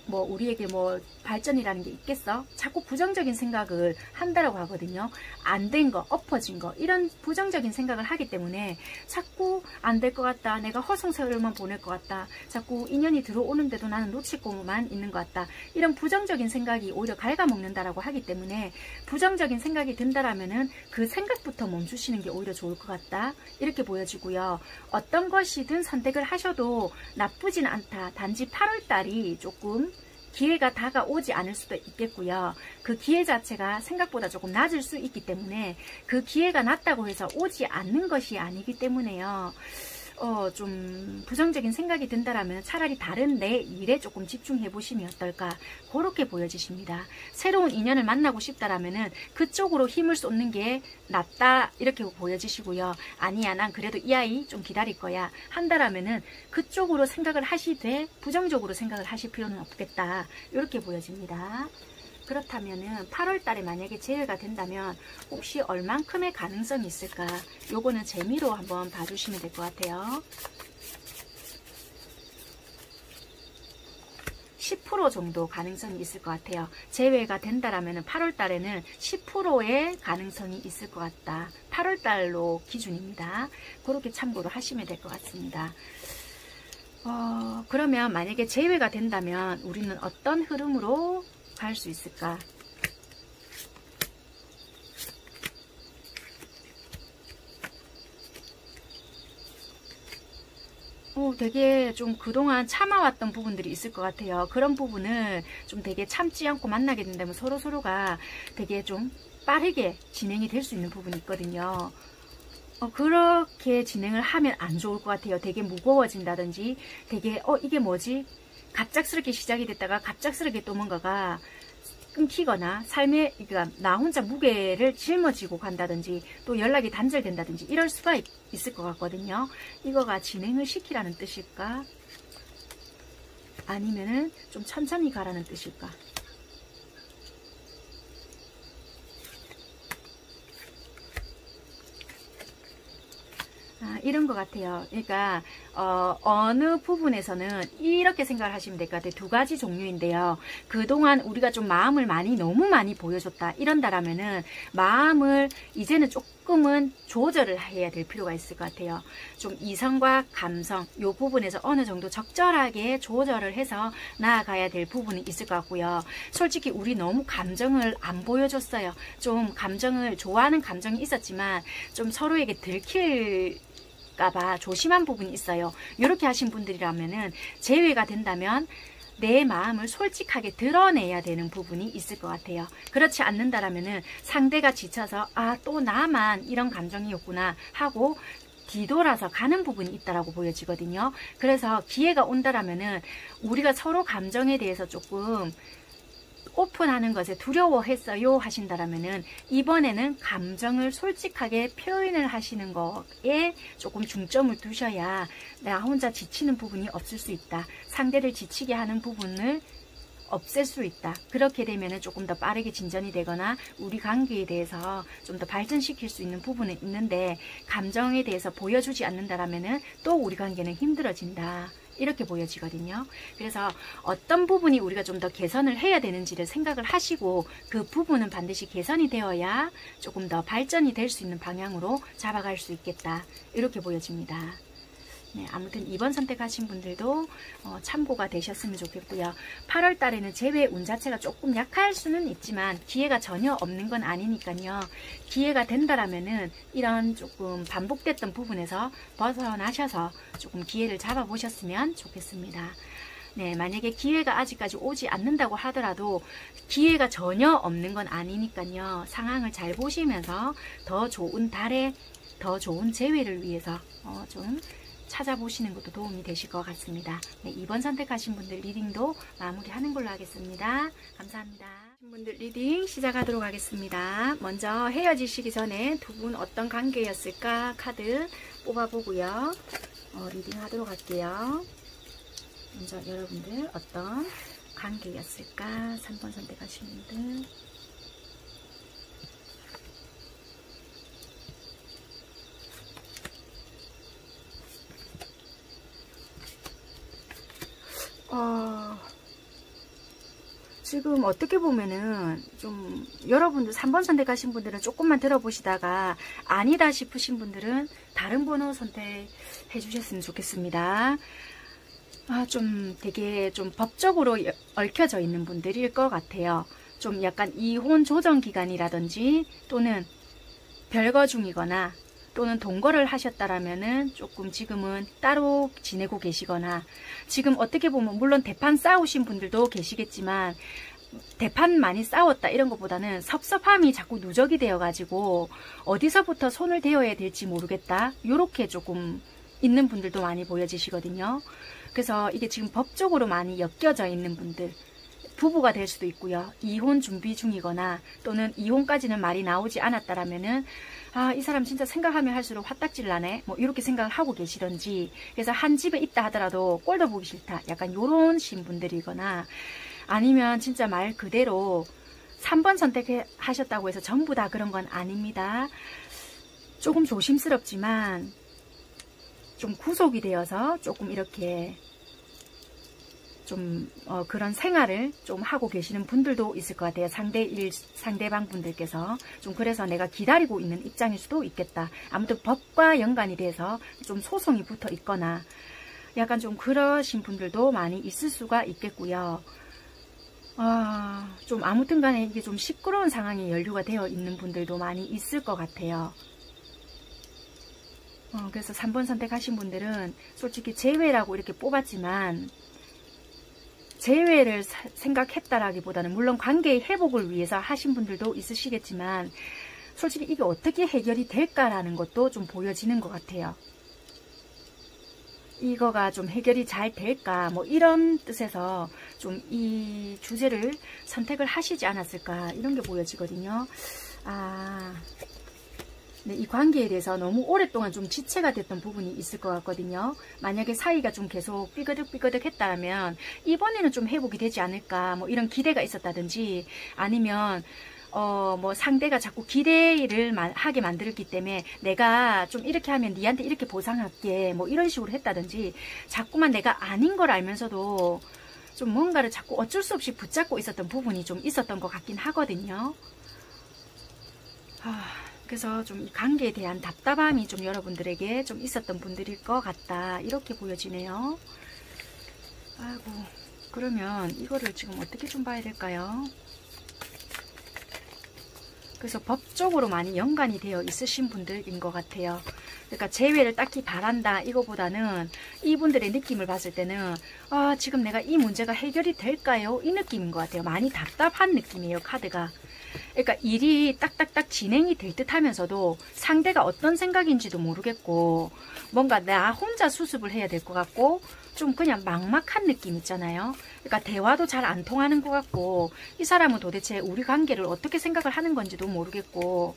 뭐 우리에게 뭐 발전이라는 게 있겠어? 자꾸 부정적인 생각을 한다라고 하거든요. 안 된 거, 엎어진 거 이런 부정적인 생각을 하기 때문에 자꾸 안 될 것 같다. 내가 허송세월만 보낼 것 같다. 자꾸 인연이 들어오는데도 나는 놓칠 것만 있는 것 같다. 이런 부정적인 생각이 오히려 갉아먹는다라고 하기 때문에 부정적인 생각이 든다라면은 그 생각부터 멈추시는 게 오히려 좋을 것 같다. 이렇게 보여지고요. 어떤 것이든 선택을 하셔도 나쁘진 않다. 단지 8월달이 조금 기회가 다가오지 않을 수도 있겠고요. 그 기회 자체가 생각보다 조금 낮을 수 있기 때문에 그 기회가 낮다고 해서 오지 않는 것이 아니기 때문에요. 좀 부정적인 생각이 든다라면 차라리 다른 내 일에 조금 집중해 보시면 어떨까, 그렇게 보여지십니다. 새로운 인연을 만나고 싶다라면은 그쪽으로 힘을 쏟는 게 낫다 이렇게 보여지시고요. 아니야 난 그래도 이 아이 좀 기다릴 거야 한다라면은 그쪽으로 생각을 하시되 부정적으로 생각을 하실 필요는 없겠다 이렇게 보여집니다. 그렇다면은 8월 달에 만약에 재회가 된다면 혹시 얼만큼의 가능성이 있을까? 요거는 재미로 한번 봐주시면 될 것 같아요. 10% 정도 가능성이 있을 것 같아요. 재회가 된다라면 8월 달에는 10%의 가능성이 있을 것 같다. 8월 달로 기준입니다. 그렇게 참고로 하시면 될 것 같습니다. 그러면 만약에 재회가 된다면 우리는 어떤 흐름으로 갈 수 있을까? 되게 좀 그동안 참아왔던 부분들이 있을 것 같아요. 그런 부분을 좀 되게 참지 않고 만나게 된다면 서로가 되게 좀 빠르게 진행이 될 수 있는 부분이 있거든요. 그렇게 진행을 하면 안 좋을 것 같아요. 되게 무거워진다든지 되게 이게 뭐지? 갑작스럽게 시작이 됐다가 갑작스럽게 또 뭔가가 끊기거나 삶에 그러니까 나 혼자 무게를 짊어지고 간다든지 또 연락이 단절된다든지 이럴 수가 있을 것 같거든요. 이거가 진행을 시키라는 뜻일까? 아니면은 좀 천천히 가라는 뜻일까? 이런 것 같아요. 그러니까 어느 부분에서는 이렇게 생각을 하시면 될 것 같아요. 두 가지 종류인데요. 그동안 우리가 좀 마음을 너무 많이 보여줬다 이런다라면은 마음을 이제는 조금은 조절을 해야 될 필요가 있을 것 같아요. 좀 이성과 감성 이 부분에서 어느 정도 적절하게 조절을 해서 나아가야 될 부분이 있을 것 같고요. 솔직히 우리 너무 감정을 안 보여줬어요. 좀 감정을 좋아하는 감정이 있었지만 좀 서로에게 들킬까봐 조심한 부분이 있어요. 이렇게 하신 분들이라면은 재회가 된다면 내 마음을 솔직하게 드러내야 되는 부분이 있을 것 같아요. 그렇지 않는다라면은 상대가 지쳐서 또 나만 이런 감정이었구나 하고 뒤돌아서 가는 부분이 있다라고 보여지거든요. 그래서 기회가 온다라면은 우리가 서로 감정에 대해서 조금 오픈하는 것에 두려워했어요 하신다라면은 이번에는 감정을 솔직하게 표현을 하시는 거에 조금 중점을 두셔야 나 혼자 지치는 부분이 없을 수 있다. 상대를 지치게 하는 부분을 없앨 수 있다. 그렇게 되면 조금 더 빠르게 진전이 되거나 우리 관계에 대해서 좀 더 발전시킬 수 있는 부분은 있는데 감정에 대해서 보여주지 않는다라면 또 우리 관계는 힘들어진다. 이렇게 보여지거든요. 그래서 어떤 부분이 우리가 좀 더 개선을 해야 되는지를 생각을 하시고 그 부분은 반드시 개선이 되어야 조금 더 발전이 될 수 있는 방향으로 잡아갈 수 있겠다. 이렇게 보여집니다. 네, 아무튼 2번 선택하신 분들도 참고가 되셨으면 좋겠고요. 8월 달에는 제외 운 자체가 조금 약할 수는 있지만 기회가 전혀 없는 건 아니니까요. 기회가 된다라면은 이런 조금 반복됐던 부분에서 벗어나셔서 조금 기회를 잡아보셨으면 좋겠습니다. 네, 만약에 기회가 아직까지 오지 않는다고 하더라도 기회가 전혀 없는 건 아니니까요. 상황을 잘 보시면서 더 좋은 달에 더 좋은 재회를 위해서 좀 찾아보시는 것도 도움이 되실 것 같습니다. 네, 2번 선택하신 분들 리딩도 마무리하는 걸로 하겠습니다. 감사합니다. 분들 리딩 시작하도록 하겠습니다. 먼저 헤어지시기 전에 두 분 어떤 관계였을까 카드 뽑아보고요. 리딩 하도록 할게요. 먼저 여러분들 어떤 관계였을까? 3번 선택하신 분들. 지금 어떻게 보면은 좀 여러분들 3번 선택하신 분들은 조금만 들어보시다가 아니다 싶으신 분들은 다른 번호 선택해 주셨으면 좋겠습니다. 좀 되게 좀 법적으로 얽혀져 있는 분들일 것 같아요. 좀 약간 이혼 조정 기간이라든지 또는 별거 중이거나 또는 동거를 하셨다라면은 조금 지금은 따로 지내고 계시거나 지금 어떻게 보면 물론 대판 싸우신 분들도 계시겠지만 대판 많이 싸웠다 이런 것보다는 섭섭함이 자꾸 누적이 되어 가지고 어디서부터 손을 대어야 될지 모르겠다 요렇게 조금 있는 분들도 많이 보여지시거든요. 그래서 이게 지금 법적으로 많이 엮여져 있는 분들 부부가 될 수도 있고요. 이혼 준비 중이거나 또는 이혼까지는 말이 나오지 않았다라면은 이 사람 진짜 생각하면 할수록 화딱지를 나네 뭐 이렇게 생각을 하고 계시던지 그래서 한 집에 있다 하더라도 꼴도 보기 싫다 약간 요런 분들이거나 아니면 진짜 말 그대로 3번 선택하셨다고 해서 전부 다 그런 건 아닙니다. 조금 조심스럽지만 좀 구속이 되어서 조금 이렇게 좀 그런 생활을 좀 하고 계시는 분들도 있을 것 같아요. 상대방 분들께서 좀 그래서 내가 기다리고 있는 입장일 수도 있겠다. 아무튼 법과 연관이 돼서 좀 소송이 붙어 있거나 약간 좀 그러신 분들도 많이 있을 수가 있겠고요. 좀 아무튼 간에 이게 좀 시끄러운 상황이 연루가 되어 있는 분들도 많이 있을 것 같아요. 그래서 3번 선택하신 분들은 솔직히 재회라고 이렇게 뽑았지만 재회를 생각했다라기보다는 물론 관계의 회복을 위해서 하신 분들도 있으시겠지만 솔직히 이게 어떻게 해결이 될까라는 것도 좀 보여지는 것 같아요. 이거가 좀 해결이 잘 될까 뭐 이런 뜻에서 좀 이 주제를 선택을 하시지 않았을까 이런 게 보여지거든요. 네, 이 관계에 대해서 너무 오랫동안 좀 지체가 됐던 부분이 있을 것 같거든요. 만약에 사이가 좀 계속 삐그덕삐그덕 했다면 이번에는 좀 회복이 되지 않을까 뭐 이런 기대가 있었다든지 아니면 뭐 상대가 자꾸 기대를 하게 만들기 때문에 내가 좀 이렇게 하면 니한테 이렇게 보상할게 뭐 이런 식으로 했다든지 자꾸만 내가 아닌 걸 알면서도 좀 뭔가를 자꾸 어쩔 수 없이 붙잡고 있었던 부분이 좀 있었던 것 같긴 하거든요. 그래서 좀 이 관계에 대한 답답함이 좀 여러분들에게 좀 있었던 분들일 것 같다 이렇게 보여지네요. 아이고 그러면 이거를 지금 어떻게 좀 봐야 될까요? 그래서 법적으로 많이 연관이 되어 있으신 분들인 것 같아요. 그러니까 재회를 딱히 바란다 이거보다는 이분들의 느낌을 봤을 때는 지금 내가 이 문제가 해결이 될까요? 이 느낌인 것 같아요. 많이 답답한 느낌이에요 카드가. 그러니까 일이 딱딱딱 진행이 될 듯 하면서도 상대가 어떤 생각인지도 모르겠고 뭔가 나 혼자 수습을 해야 될 것 같고 좀 그냥 막막한 느낌 있잖아요. 그러니까 대화도 잘 안 통하는 것 같고 이 사람은 도대체 우리 관계를 어떻게 생각을 하는 건지도 모르겠고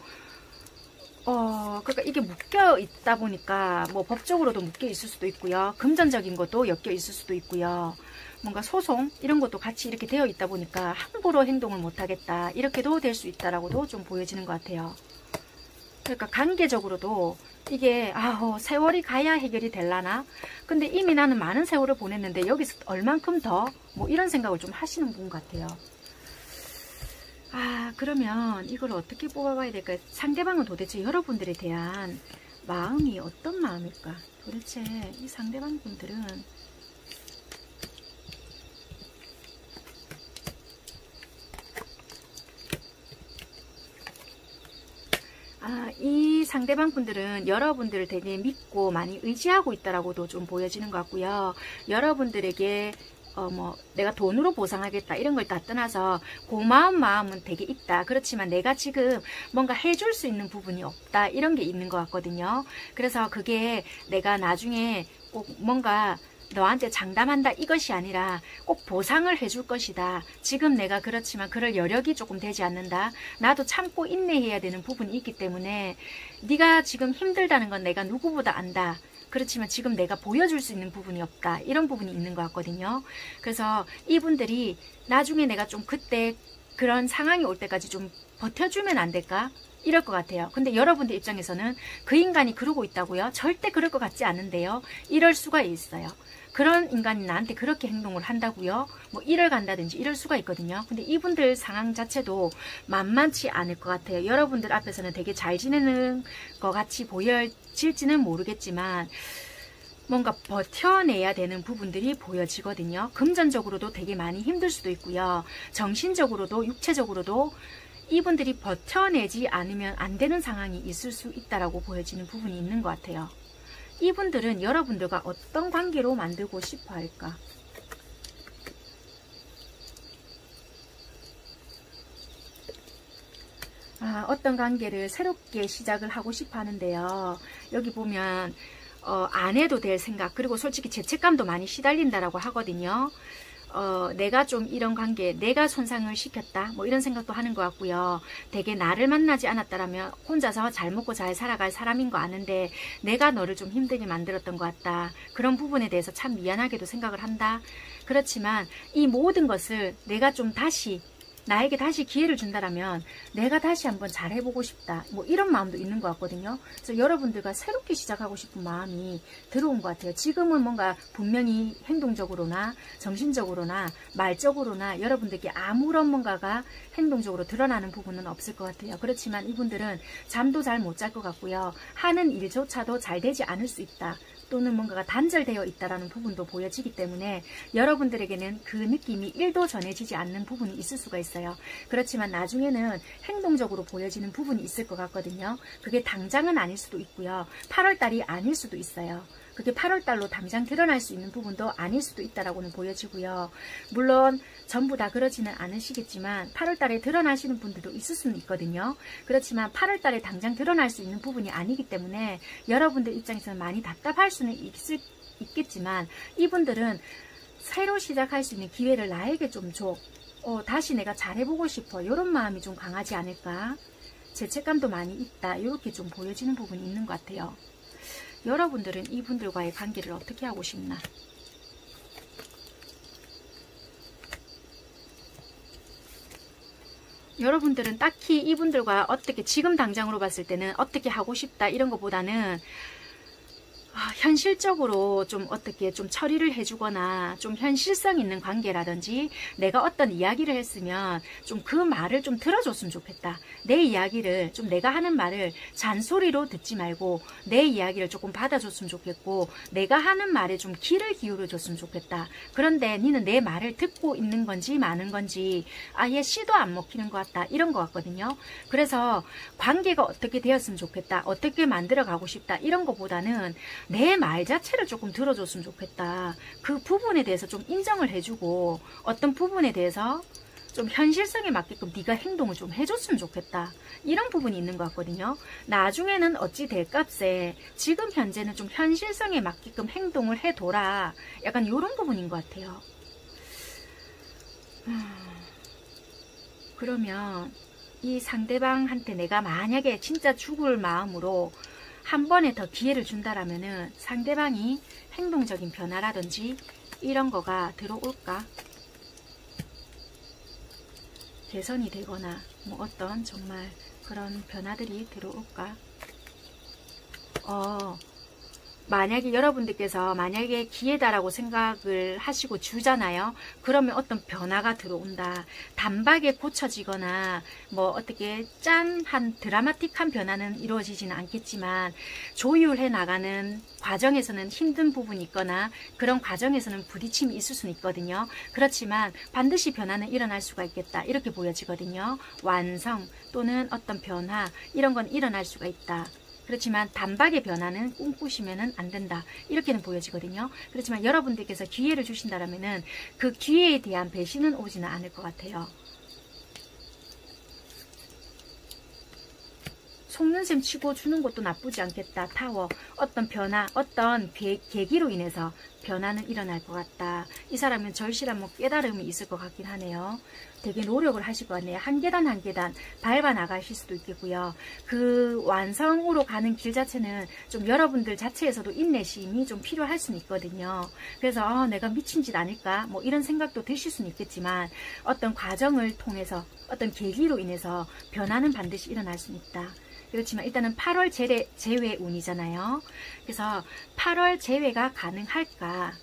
그러니까 이게 묶여 있다 보니까 뭐 법적으로도 묶여 있을 수도 있고요. 금전적인 것도 엮여 있을 수도 있고요. 뭔가 소송 이런 것도 같이 이렇게 되어 있다 보니까 함부로 행동을 못하겠다 이렇게도 될 수 있다라고도 좀 보여지는 것 같아요. 그러니까 관계적으로도 이게 세월이 가야 해결이 될라나 근데 이미 나는 많은 세월을 보냈는데 여기서 얼만큼 더 뭐 이런 생각을 좀 하시는 분 같아요. 그러면 이걸 어떻게 뽑아봐야 될까요? 상대방은 도대체 여러분들에 대한 마음이 어떤 마음일까? 도대체 이 상대방 분들은 이 상대방 분들은 여러분들을 되게 믿고 많이 의지하고 있다라고도 좀 보여지는 것 같고요. 여러분들에게 내가 돈으로 보상하겠다 이런 걸 다 떠나서 고마운 마음은 되게 있다. 그렇지만 내가 지금 뭔가 해줄 수 있는 부분이 없다. 이런 게 있는 것 같거든요. 그래서 그게 내가 나중에 꼭 뭔가 너한테 장담한다 이것이 아니라 꼭 보상을 해줄 것이다. 지금 내가 그렇지만 그럴 여력이 조금 되지 않는다. 나도 참고 인내해야 되는 부분이 있기 때문에 네가 지금 힘들다는 건 내가 누구보다 안다. 그렇지만 지금 내가 보여줄 수 있는 부분이 없다. 이런 부분이 있는 것 같거든요. 그래서 이분들이 나중에 내가 좀 그때 그런 상황이 올 때까지 좀 버텨주면 안 될까? 이럴 것 같아요. 근데 여러분들 입장에서는 그 인간이 그러고 있다고요? 절대 그럴 것 같지 않은데요. 이럴 수가 있어요. 그런 인간이 나한테 그렇게 행동을 한다고요? 뭐 일을 간다든지 이럴 수가 있거든요. 근데 이분들 상황 자체도 만만치 않을 것 같아요. 여러분들 앞에서는 되게 잘 지내는 것 같이 보여질지는 모르겠지만 뭔가 버텨내야 되는 부분들이 보여지거든요. 금전적으로도 되게 많이 힘들 수도 있고요. 정신적으로도 육체적으로도 이분들이 버텨내지 않으면 안 되는 상황이 있을 수 있다라고 보여지는 부분이 있는 것 같아요. 이분들은 여러분들과 어떤 관계로 만들고 싶어 할까? 어떤 관계를 새롭게 시작을 하고 싶어 하는데요. 여기 보면 안 해도 될 생각, 그리고 솔직히 죄책감도 많이 시달린다라고 하거든요. 내가 좀 이런 관계, 내가 손상을 시켰다, 뭐 이런 생각도 하는 것 같고요. 되게 나를 만나지 않았다라면 혼자서 잘 먹고 잘 살아갈 사람인 거 아는데 내가 너를 좀 힘들게 만들었던 것 같다. 그런 부분에 대해서 참 미안하게도 생각을 한다. 그렇지만 이 모든 것을 내가 좀 나에게 다시 기회를 준다라면 내가 다시 한번 잘해보고 싶다. 뭐 이런 마음도 있는 것 같거든요. 그래서 여러분들과 새롭게 시작하고 싶은 마음이 들어온 것 같아요. 지금은 뭔가 분명히 행동적으로나 정신적으로나 말적으로나 여러분들께 아무런 뭔가가 행동적으로 드러나는 부분은 없을 것 같아요. 그렇지만 이분들은 잠도 잘 못 잘 것 같고요. 하는 일조차도 잘 되지 않을 수 있다. 또는 뭔가가 단절되어 있다라는 부분도 보여지기 때문에 여러분들에게는 그 느낌이 1도 전해지지 않는 부분이 있을 수가 있어요. 그렇지만 나중에는 행동적으로 보여지는 부분이 있을 것 같거든요. 그게 당장은 아닐 수도 있고요. 8월달이 아닐 수도 있어요. 그게 8월달로 당장 드러날 수 있는 부분도 아닐 수도 있다라고는 보여지고요. 물론 전부 다 그러지는 않으시겠지만 8월달에 드러나시는 분들도 있을 수는 있거든요. 그렇지만 8월달에 당장 드러날 수 있는 부분이 아니기 때문에 여러분들 입장에서는 많이 답답할 수는 있겠지만 이분들은 새로 시작할 수 있는 기회를 나에게 좀 줘. 다시 내가 잘해보고 싶어. 이런 마음이 좀 강하지 않을까. 죄책감도 많이 있다. 이렇게 좀 보여지는 부분이 있는 것 같아요. 여러분들은 이분들과의 관계를 어떻게 하고 싶나? 여러분들은 딱히 이분들과 어떻게 지금 당장으로 봤을 때는 어떻게 하고 싶다 이런 것보다는 현실적으로 좀 어떻게 좀 처리를 해주거나 좀 현실성 있는 관계라든지 내가 어떤 이야기를 했으면 좀 그 말을 좀 들어줬으면 좋겠다. 내 이야기를 좀 내가 하는 말을 잔소리로 듣지 말고 내 이야기를 조금 받아줬으면 좋겠고 내가 하는 말에 좀 귀를 기울여 줬으면 좋겠다. 그런데 니는 내 말을 듣고 있는 건지 마는 건지 아예 씨도 안 먹히는 것 같다. 이런 것 같거든요. 그래서 관계가 어떻게 되었으면 좋겠다. 어떻게 만들어 가고 싶다. 이런 것보다는 내 말 자체를 조금 들어줬으면 좋겠다. 그 부분에 대해서 좀 인정을 해주고 어떤 부분에 대해서 좀 현실성에 맞게끔 네가 행동을 좀 해줬으면 좋겠다. 이런 부분이 있는 것 같거든요. 나중에는 어찌 될 값에 지금 현재는 좀 현실성에 맞게끔 행동을 해둬라. 약간 이런 부분인 것 같아요. 그러면 이 상대방한테 내가 만약에 진짜 죽을 마음으로 한 번에 더 기회를 준다라면은 상대방이 행동적인 변화라든지 이런 거가 들어올까? 개선이 되거나 뭐 어떤 정말 그런 변화들이 들어올까? 만약에 여러분들께서 만약에 기회다라고 생각을 하시고 주잖아요. 그러면 어떤 변화가 들어온다. 단박에 고쳐지거나 뭐 어떻게 짠한 드라마틱한 변화는 이루어지지는 않겠지만 조율해 나가는 과정에서는 힘든 부분이 있거나 그런 과정에서는 부딪힘이 있을 수는 있거든요. 그렇지만 반드시 변화는 일어날 수가 있겠다. 이렇게 보여지거든요. 완성 또는 어떤 변화 이런 건 일어날 수가 있다. 그렇지만 단박의 변화는 꿈꾸시면 안 된다. 이렇게는 보여지거든요. 그렇지만 여러분들께서 기회를 주신다면 그 기회에 대한 배신은 오지는 않을 것 같아요. 속는 셈 치고 주는 것도 나쁘지 않겠다. 타워. 어떤 변화, 어떤 계기로 인해서 변화는 일어날 것 같다. 이 사람은 절실한 뭐 깨달음이 있을 것 같긴 하네요. 되게 노력을 하실 것 같네요. 한 계단 한 계단 밟아 나가실 수도 있겠고요. 그 완성으로 가는 길 자체는 좀 여러분들 자체에서도 인내심이 좀 필요할 수는 있거든요. 그래서 내가 미친 짓 아닐까 뭐 이런 생각도 드실 수는 있겠지만 어떤 과정을 통해서 어떤 계기로 인해서 변화는 반드시 일어날 수는 있다. 그렇지만 일단은 8월 제외 운이잖아요. 그래서 8월 제외가 가능할까?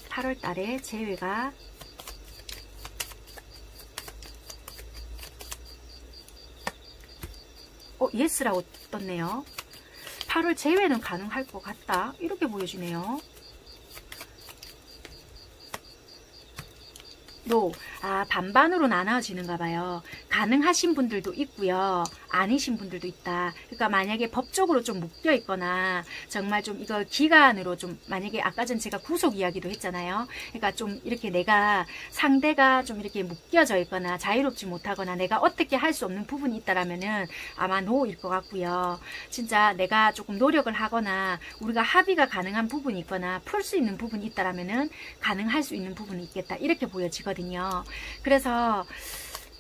8월 달에 제외가 예스라고 떴네요. 8월 제외는 가능할 것 같다. 이렇게 보여지네요. 노. 반반으로 나눠지는가 봐요. 가능하신 분들도 있고요. 아니신 분들도 있다. 그러니까 만약에 법적으로 좀 묶여 있거나 정말 좀 이거 기간으로 좀 만약에 아까 전 제가 구속 이야기도 했잖아요. 그러니까 좀 이렇게 내가 상대가 좀 이렇게 묶여져 있거나 자유롭지 못하거나 내가 어떻게 할 수 없는 부분이 있다라면은 아마 노일 것 같고요. 진짜 내가 조금 노력을 하거나 우리가 합의가 가능한 부분이 있거나 풀 수 있는 부분이 있다라면은 가능할 수 있는 부분이 있겠다. 이렇게 보여지거든요. 그래서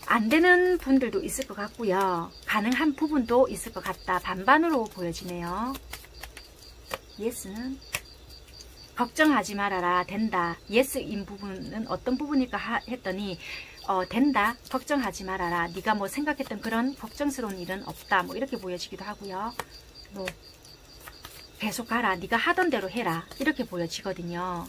안 되는 분들도 있을 것 같고요. 가능한 부분도 있을 것 같다. 반반으로 보여지네요. 예스는 걱정하지 말아라. 된다. 예스인 부분은 어떤 부분일까 했더니 된다. 걱정하지 말아라. 네가 뭐 생각했던 그런 걱정스러운 일은 없다. 뭐 이렇게 보여지기도 하고요. 뭐 계속 가라. 네가 하던 대로 해라. 이렇게 보여지거든요.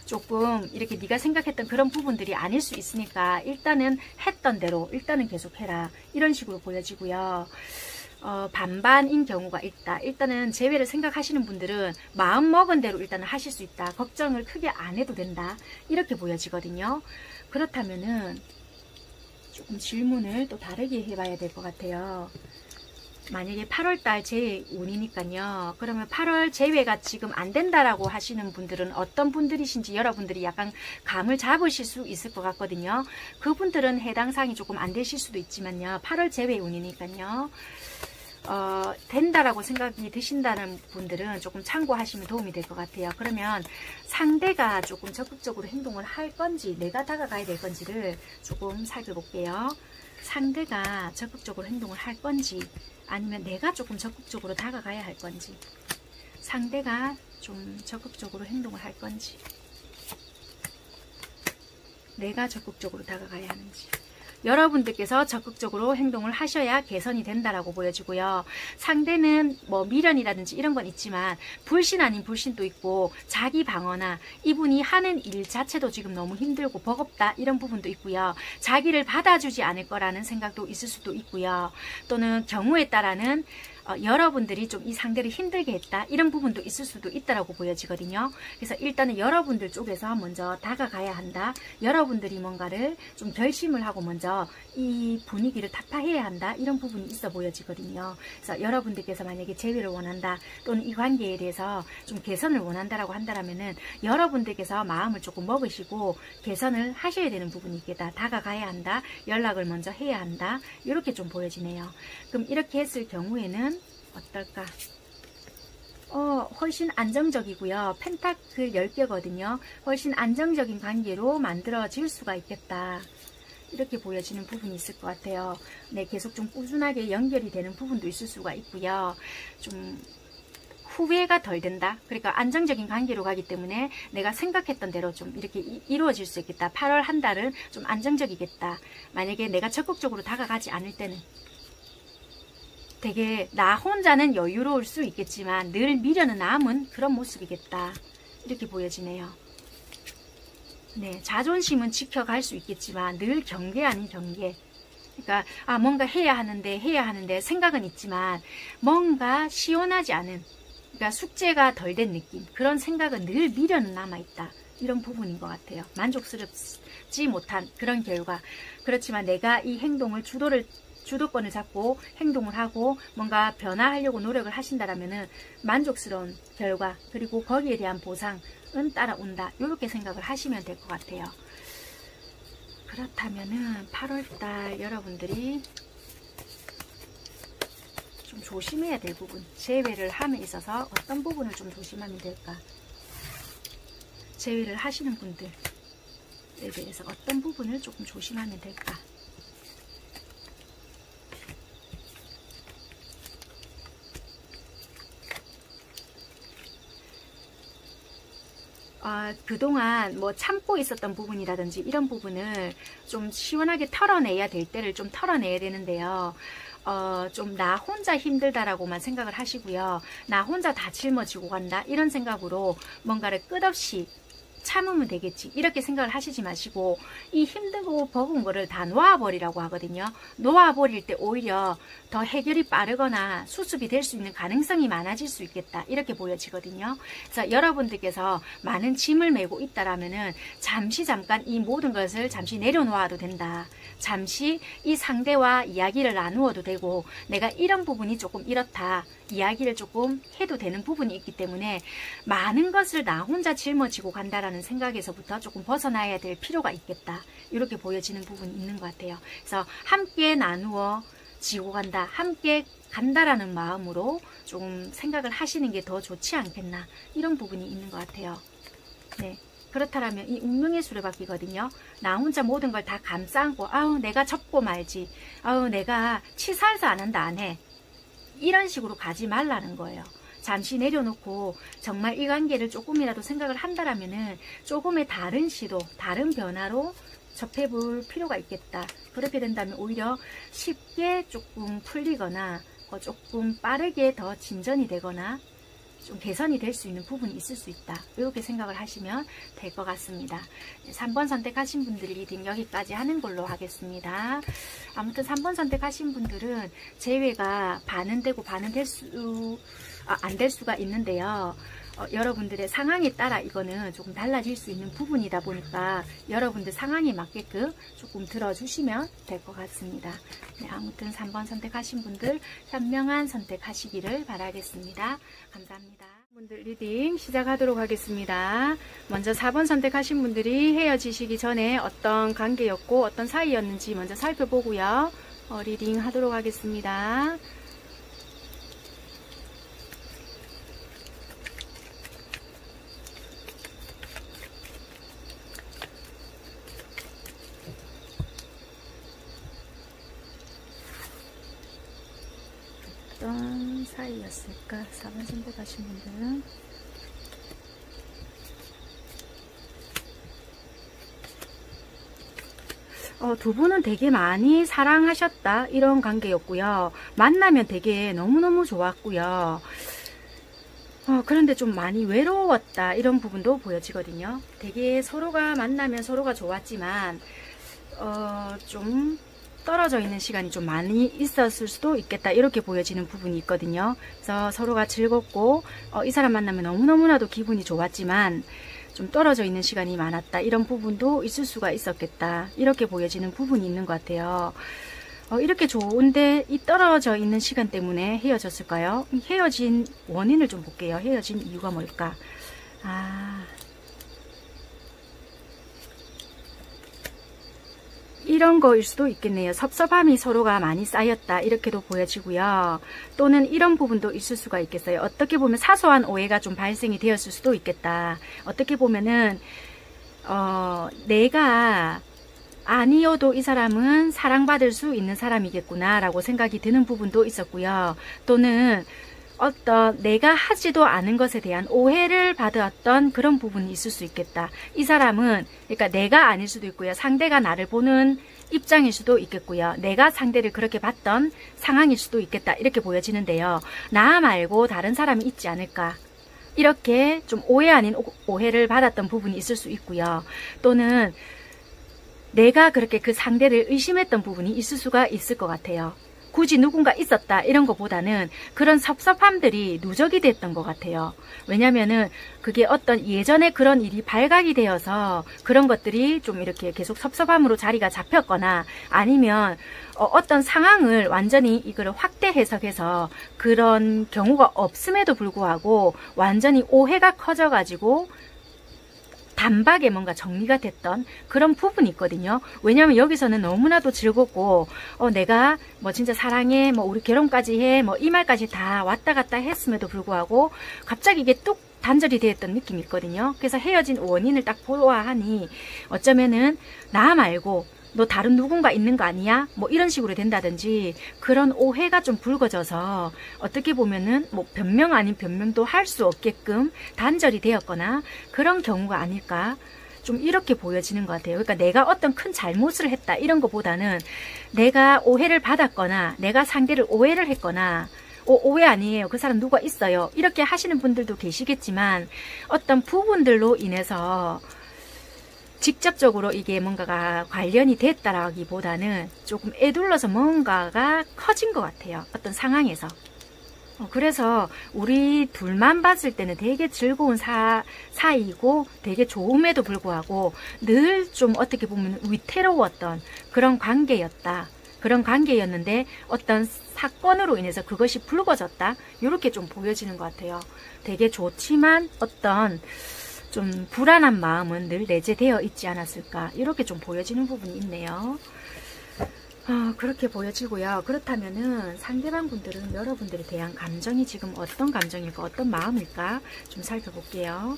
조금 이렇게 네가 생각했던 그런 부분들이 아닐 수 있으니까 일단은 했던 대로 일단은 계속 해라. 이런 식으로 보여지고요. 반반인 경우가 있다. 일단은 재회를 생각하시는 분들은 마음 먹은 대로 일단은 하실 수 있다. 걱정을 크게 안 해도 된다. 이렇게 보여지거든요. 그렇다면은 조금 질문을 또 다르게 해봐야 될 것 같아요. 만약에 8월달 제외 운이니까요. 그러면 8월 제외가 지금 안 된다라고 하시는 분들은 어떤 분들이신지 여러분들이 약간 감을 잡으실 수 있을 것 같거든요. 그분들은 해당 사항이 조금 안 되실 수도 있지만요. 8월 제외 운이니까요. 된다라고 생각이 드신다는 분들은 조금 참고하시면 도움이 될 것 같아요. 그러면 상대가 조금 적극적으로 행동을 할 건지 내가 다가가야 될 건지를 조금 살펴볼게요. 상대가 적극적으로 행동을 할 건지 아니면 내가 조금 적극적으로 다가가야 할 건지, 상대가 좀 적극적으로 행동을 할 건지, 내가 적극적으로 다가가야 하는지. 여러분들께서 적극적으로 행동을 하셔야 개선이 된다라고 보여지고요. 상대는 뭐 미련이라든지 이런 건 있지만 불신 아닌 불신도 있고 자기 방어나 이분이 하는 일 자체도 지금 너무 힘들고 버겁다 이런 부분도 있고요. 자기를 받아주지 않을 거라는 생각도 있을 수도 있고요. 또는 경우에 따라는 여러분들이 좀 이 상대를 힘들게 했다 이런 부분도 있을 수도 있다라고 보여지거든요. 그래서 일단은 여러분들 쪽에서 먼저 다가가야 한다. 여러분들이 뭔가를 좀 결심을 하고 먼저 이 분위기를 타파해야 한다 이런 부분이 있어 보여지거든요. 그래서 여러분들께서 만약에 재회를 원한다 또는 이 관계에 대해서 좀 개선을 원한다라고 한다면은 여러분들께서 마음을 조금 먹으시고 개선을 하셔야 되는 부분이 있겠다. 다가가야 한다. 연락을 먼저 해야 한다. 이렇게 좀 보여지네요. 그럼 이렇게 했을 경우에는 어떨까? 훨씬 안정적이고요. 펜타클 10개거든요. 훨씬 안정적인 관계로 만들어질 수가 있겠다. 이렇게 보여지는 부분이 있을 것 같아요. 네, 계속 좀 꾸준하게 연결이 되는 부분도 있을 수가 있고요. 좀 후회가 덜 된다. 그러니까 안정적인 관계로 가기 때문에 내가 생각했던 대로 좀 이렇게 이루어질 수 있겠다. 8월 한 달은 좀 안정적이겠다. 만약에 내가 적극적으로 다가가지 않을 때는 되게 나 혼자는 여유로울 수 있겠지만 늘 미련은 남은 그런 모습이겠다. 이렇게 보여지네요. 네, 자존심은 지켜갈 수 있겠지만 늘 경계 아닌 경계. 그러니까 뭔가 해야 하는데 생각은 있지만 뭔가 시원하지 않은, 그러니까 숙제가 덜 된 느낌, 그런 생각은 늘 미련은 남아있다. 이런 부분인 것 같아요. 만족스럽지 못한 그런 결과. 그렇지만 내가 이 행동을 주도권을 잡고 행동을 하고 뭔가 변화하려고 노력을 하신다라면은 만족스러운 결과, 그리고 거기에 대한 보상은 따라온다. 이렇게 생각을 하시면 될 것 같아요. 그렇다면은 8월달 여러분들이 좀 조심해야 될 부분, 재회를 함에 있어서 어떤 부분을 좀 조심하면 될까? 재회를 하시는 분들에 대해서 어떤 부분을 조금 조심하면 될까? 그동안 뭐 참고 있었던 부분이라든지 이런 부분을 좀 시원하게 털어내야 될 때를 좀 털어내야 되는데요. 좀 나 혼자 힘들다라고만 생각을 하시고요. 나 혼자 다 짊어지고 간다 이런 생각으로 뭔가를 끝없이 참으면 되겠지 이렇게 생각을 하시지 마시고, 이 힘들고 버거운 거를 다 놓아버리라고 하거든요. 놓아버릴 때 오히려 더 해결이 빠르거나 수습이 될 수 있는 가능성이 많아질 수 있겠다 이렇게 보여지거든요. 그래서 여러분들께서 많은 짐을 메고 있다라면은 잠깐 이 모든 것을 잠시 내려놓아도 된다. 잠시 이 상대와 이야기를 나누어도 되고, 내가 이런 부분이 조금 이렇다 이야기를 조금 해도 되는 부분이 있기 때문에 많은 것을 나 혼자 짊어지고 간다라는 생각에서부터 조금 벗어나야 될 필요가 있겠다. 이렇게 보여지는 부분이 있는 것 같아요. 그래서 함께 나누어 지고 간다, 함께 간다라는 마음으로 조금 생각을 하시는 게 더 좋지 않겠나, 이런 부분이 있는 것 같아요. 네. 그렇다면 이 운명의 수레바퀴거든요. 나 혼자 모든 걸 다 감싸고 내가 접고 말지, 내가 치사해서 안 한다 안 해, 이런 식으로 가지 말라는 거예요. 잠시 내려놓고 정말 이 관계를 조금이라도 생각을 한다라면은 조금의 다른 시도, 다른 변화로 접해볼 필요가 있겠다. 그렇게 된다면 오히려 쉽게 조금 풀리거나 조금 빠르게 더 진전이 되거나 좀 개선이 될 수 있는 부분이 있을 수 있다. 이렇게 생각을 하시면 될 것 같습니다. 3번 선택하신 분들이 리딩 여기까지 하는 걸로 하겠습니다. 아무튼 3번 선택하신 분들은 재회가 반은 되고 반은 안 될 수가 있는데요. 여러분들의 상황에 따라 이거는 조금 달라질 수 있는 부분이다 보니까 여러분들 상황에 맞게끔 조금 들어주시면 될 것 같습니다. 네, 아무튼 3번 선택하신 분들 현명한 선택하시기를 바라겠습니다. 감사합니다. 분들 리딩 시작하도록 하겠습니다. 먼저 4번 선택하신 분들이 헤어지시기 전에 어떤 관계였고 어떤 사이였는지 먼저 살펴보고요. 리딩 하도록 하겠습니다. 어떤 사이였을까? 4번 선택하신 분들은 두 분은 되게 많이 사랑하셨다 이런 관계였고요. 만나면 되게 너무너무 좋았고요. 그런데 좀 많이 외로웠다 이런 부분도 보여지거든요. 되게 서로가 만나면 서로가 좋았지만 좀 떨어져 있는 시간이 좀 많이 있었을 수도 있겠다 이렇게 보여지는 부분이 있거든요. 그래서 서로가 즐겁고 이 사람 만나면 너무너무나도 기분이 좋았지만 좀 떨어져 있는 시간이 많았다 이런 부분도 있을 수가 있었겠다 이렇게 보여지는 부분이 있는 것 같아요. 이렇게 좋은데 이 떨어져 있는 시간 때문에 헤어졌을까요? 헤어진 원인을 좀 볼게요. 헤어진 이유가 뭘까? 이런 거일 수도 있겠네요. 섭섭함이 서로가 많이 쌓였다 이렇게도 보여지고요. 또는 이런 부분도 있을 수가 있겠어요. 어떻게 보면 사소한 오해가 좀 발생이 되었을 수도 있겠다. 어떻게 보면은 내가 아니어도 이 사람은 사랑받을 수 있는 사람이겠구나 라고 생각이 드는 부분도 있었고요. 또는 어떤 내가 하지도 않은 것에 대한 오해를 받았던 그런 부분이 있을 수 있겠다. 이 사람은 그러니까 내가 아닐 수도 있고요. 상대가 나를 보는 입장일 수도 있겠고요. 내가 상대를 그렇게 봤던 상황일 수도 있겠다. 이렇게 보여지는데요. 나 말고 다른 사람이 있지 않을까. 이렇게 좀 오해 아닌 오해를 받았던 부분이 있을 수 있고요. 또는 내가 그렇게 그 상대를 의심했던 부분이 있을 수가 있을 것 같아요. 굳이 누군가 있었다 이런 것보다는 그런 섭섭함들이 누적이 됐던 것 같아요. 왜냐면은 그게 어떤 예전에 그런 일이 발각이 되어서 그런 것들이 좀 이렇게 계속 섭섭함으로 자리가 잡혔거나 아니면 어떤 상황을 완전히 이거를 확대 해석해서 그런 경우가 없음에도 불구하고 완전히 오해가 커져가지고 단박에 뭔가 정리가 됐던 그런 부분이 있거든요. 왜냐하면 여기서는 너무나도 즐겁고 내가 뭐 진짜 사랑해 뭐 우리 결혼까지 해 뭐 이 말까지 다 왔다 갔다 했음에도 불구하고 갑자기 이게 뚝 단절이 되었던 느낌이 있거든요. 그래서 헤어진 원인을 딱 보아하니 어쩌면은 나 말고 너 다른 누군가 있는 거 아니야? 뭐 이런 식으로 된다든지 그런 오해가 좀 불거져서 어떻게 보면은 뭐 변명 아닌 변명도 할 수 없게끔 단절이 되었거나 그런 경우가 아닐까 좀 이렇게 보여지는 것 같아요. 그러니까 내가 어떤 큰 잘못을 했다 이런 것보다는 내가 오해를 받았거나 내가 상대를 오해를 했거나 오해 아니에요. 그 사람 누가 있어요. 이렇게 하시는 분들도 계시겠지만 어떤 부분들로 인해서 직접적으로 이게 뭔가가 관련이 됐다라기보다는 조금 애둘러서 뭔가가 커진 것 같아요. 어떤 상황에서. 그래서 우리 둘만 봤을 때는 되게 즐거운 사이고 되게 좋음에도 불구하고 늘 좀 어떻게 보면 위태로웠던 그런 관계였다. 그런 관계였는데 어떤 사건으로 인해서 그것이 불거졌다. 이렇게 좀 보여지는 것 같아요. 되게 좋지만 어떤 좀 불안한 마음은 늘 내재되어 있지 않았을까 이렇게 좀 보여지는 부분이 있네요. 그렇게 보여지고요. 그렇다면은 상대방 분들은 여러분들에 대한 감정이 지금 어떤 감정일까 어떤 마음일까 좀 살펴볼게요.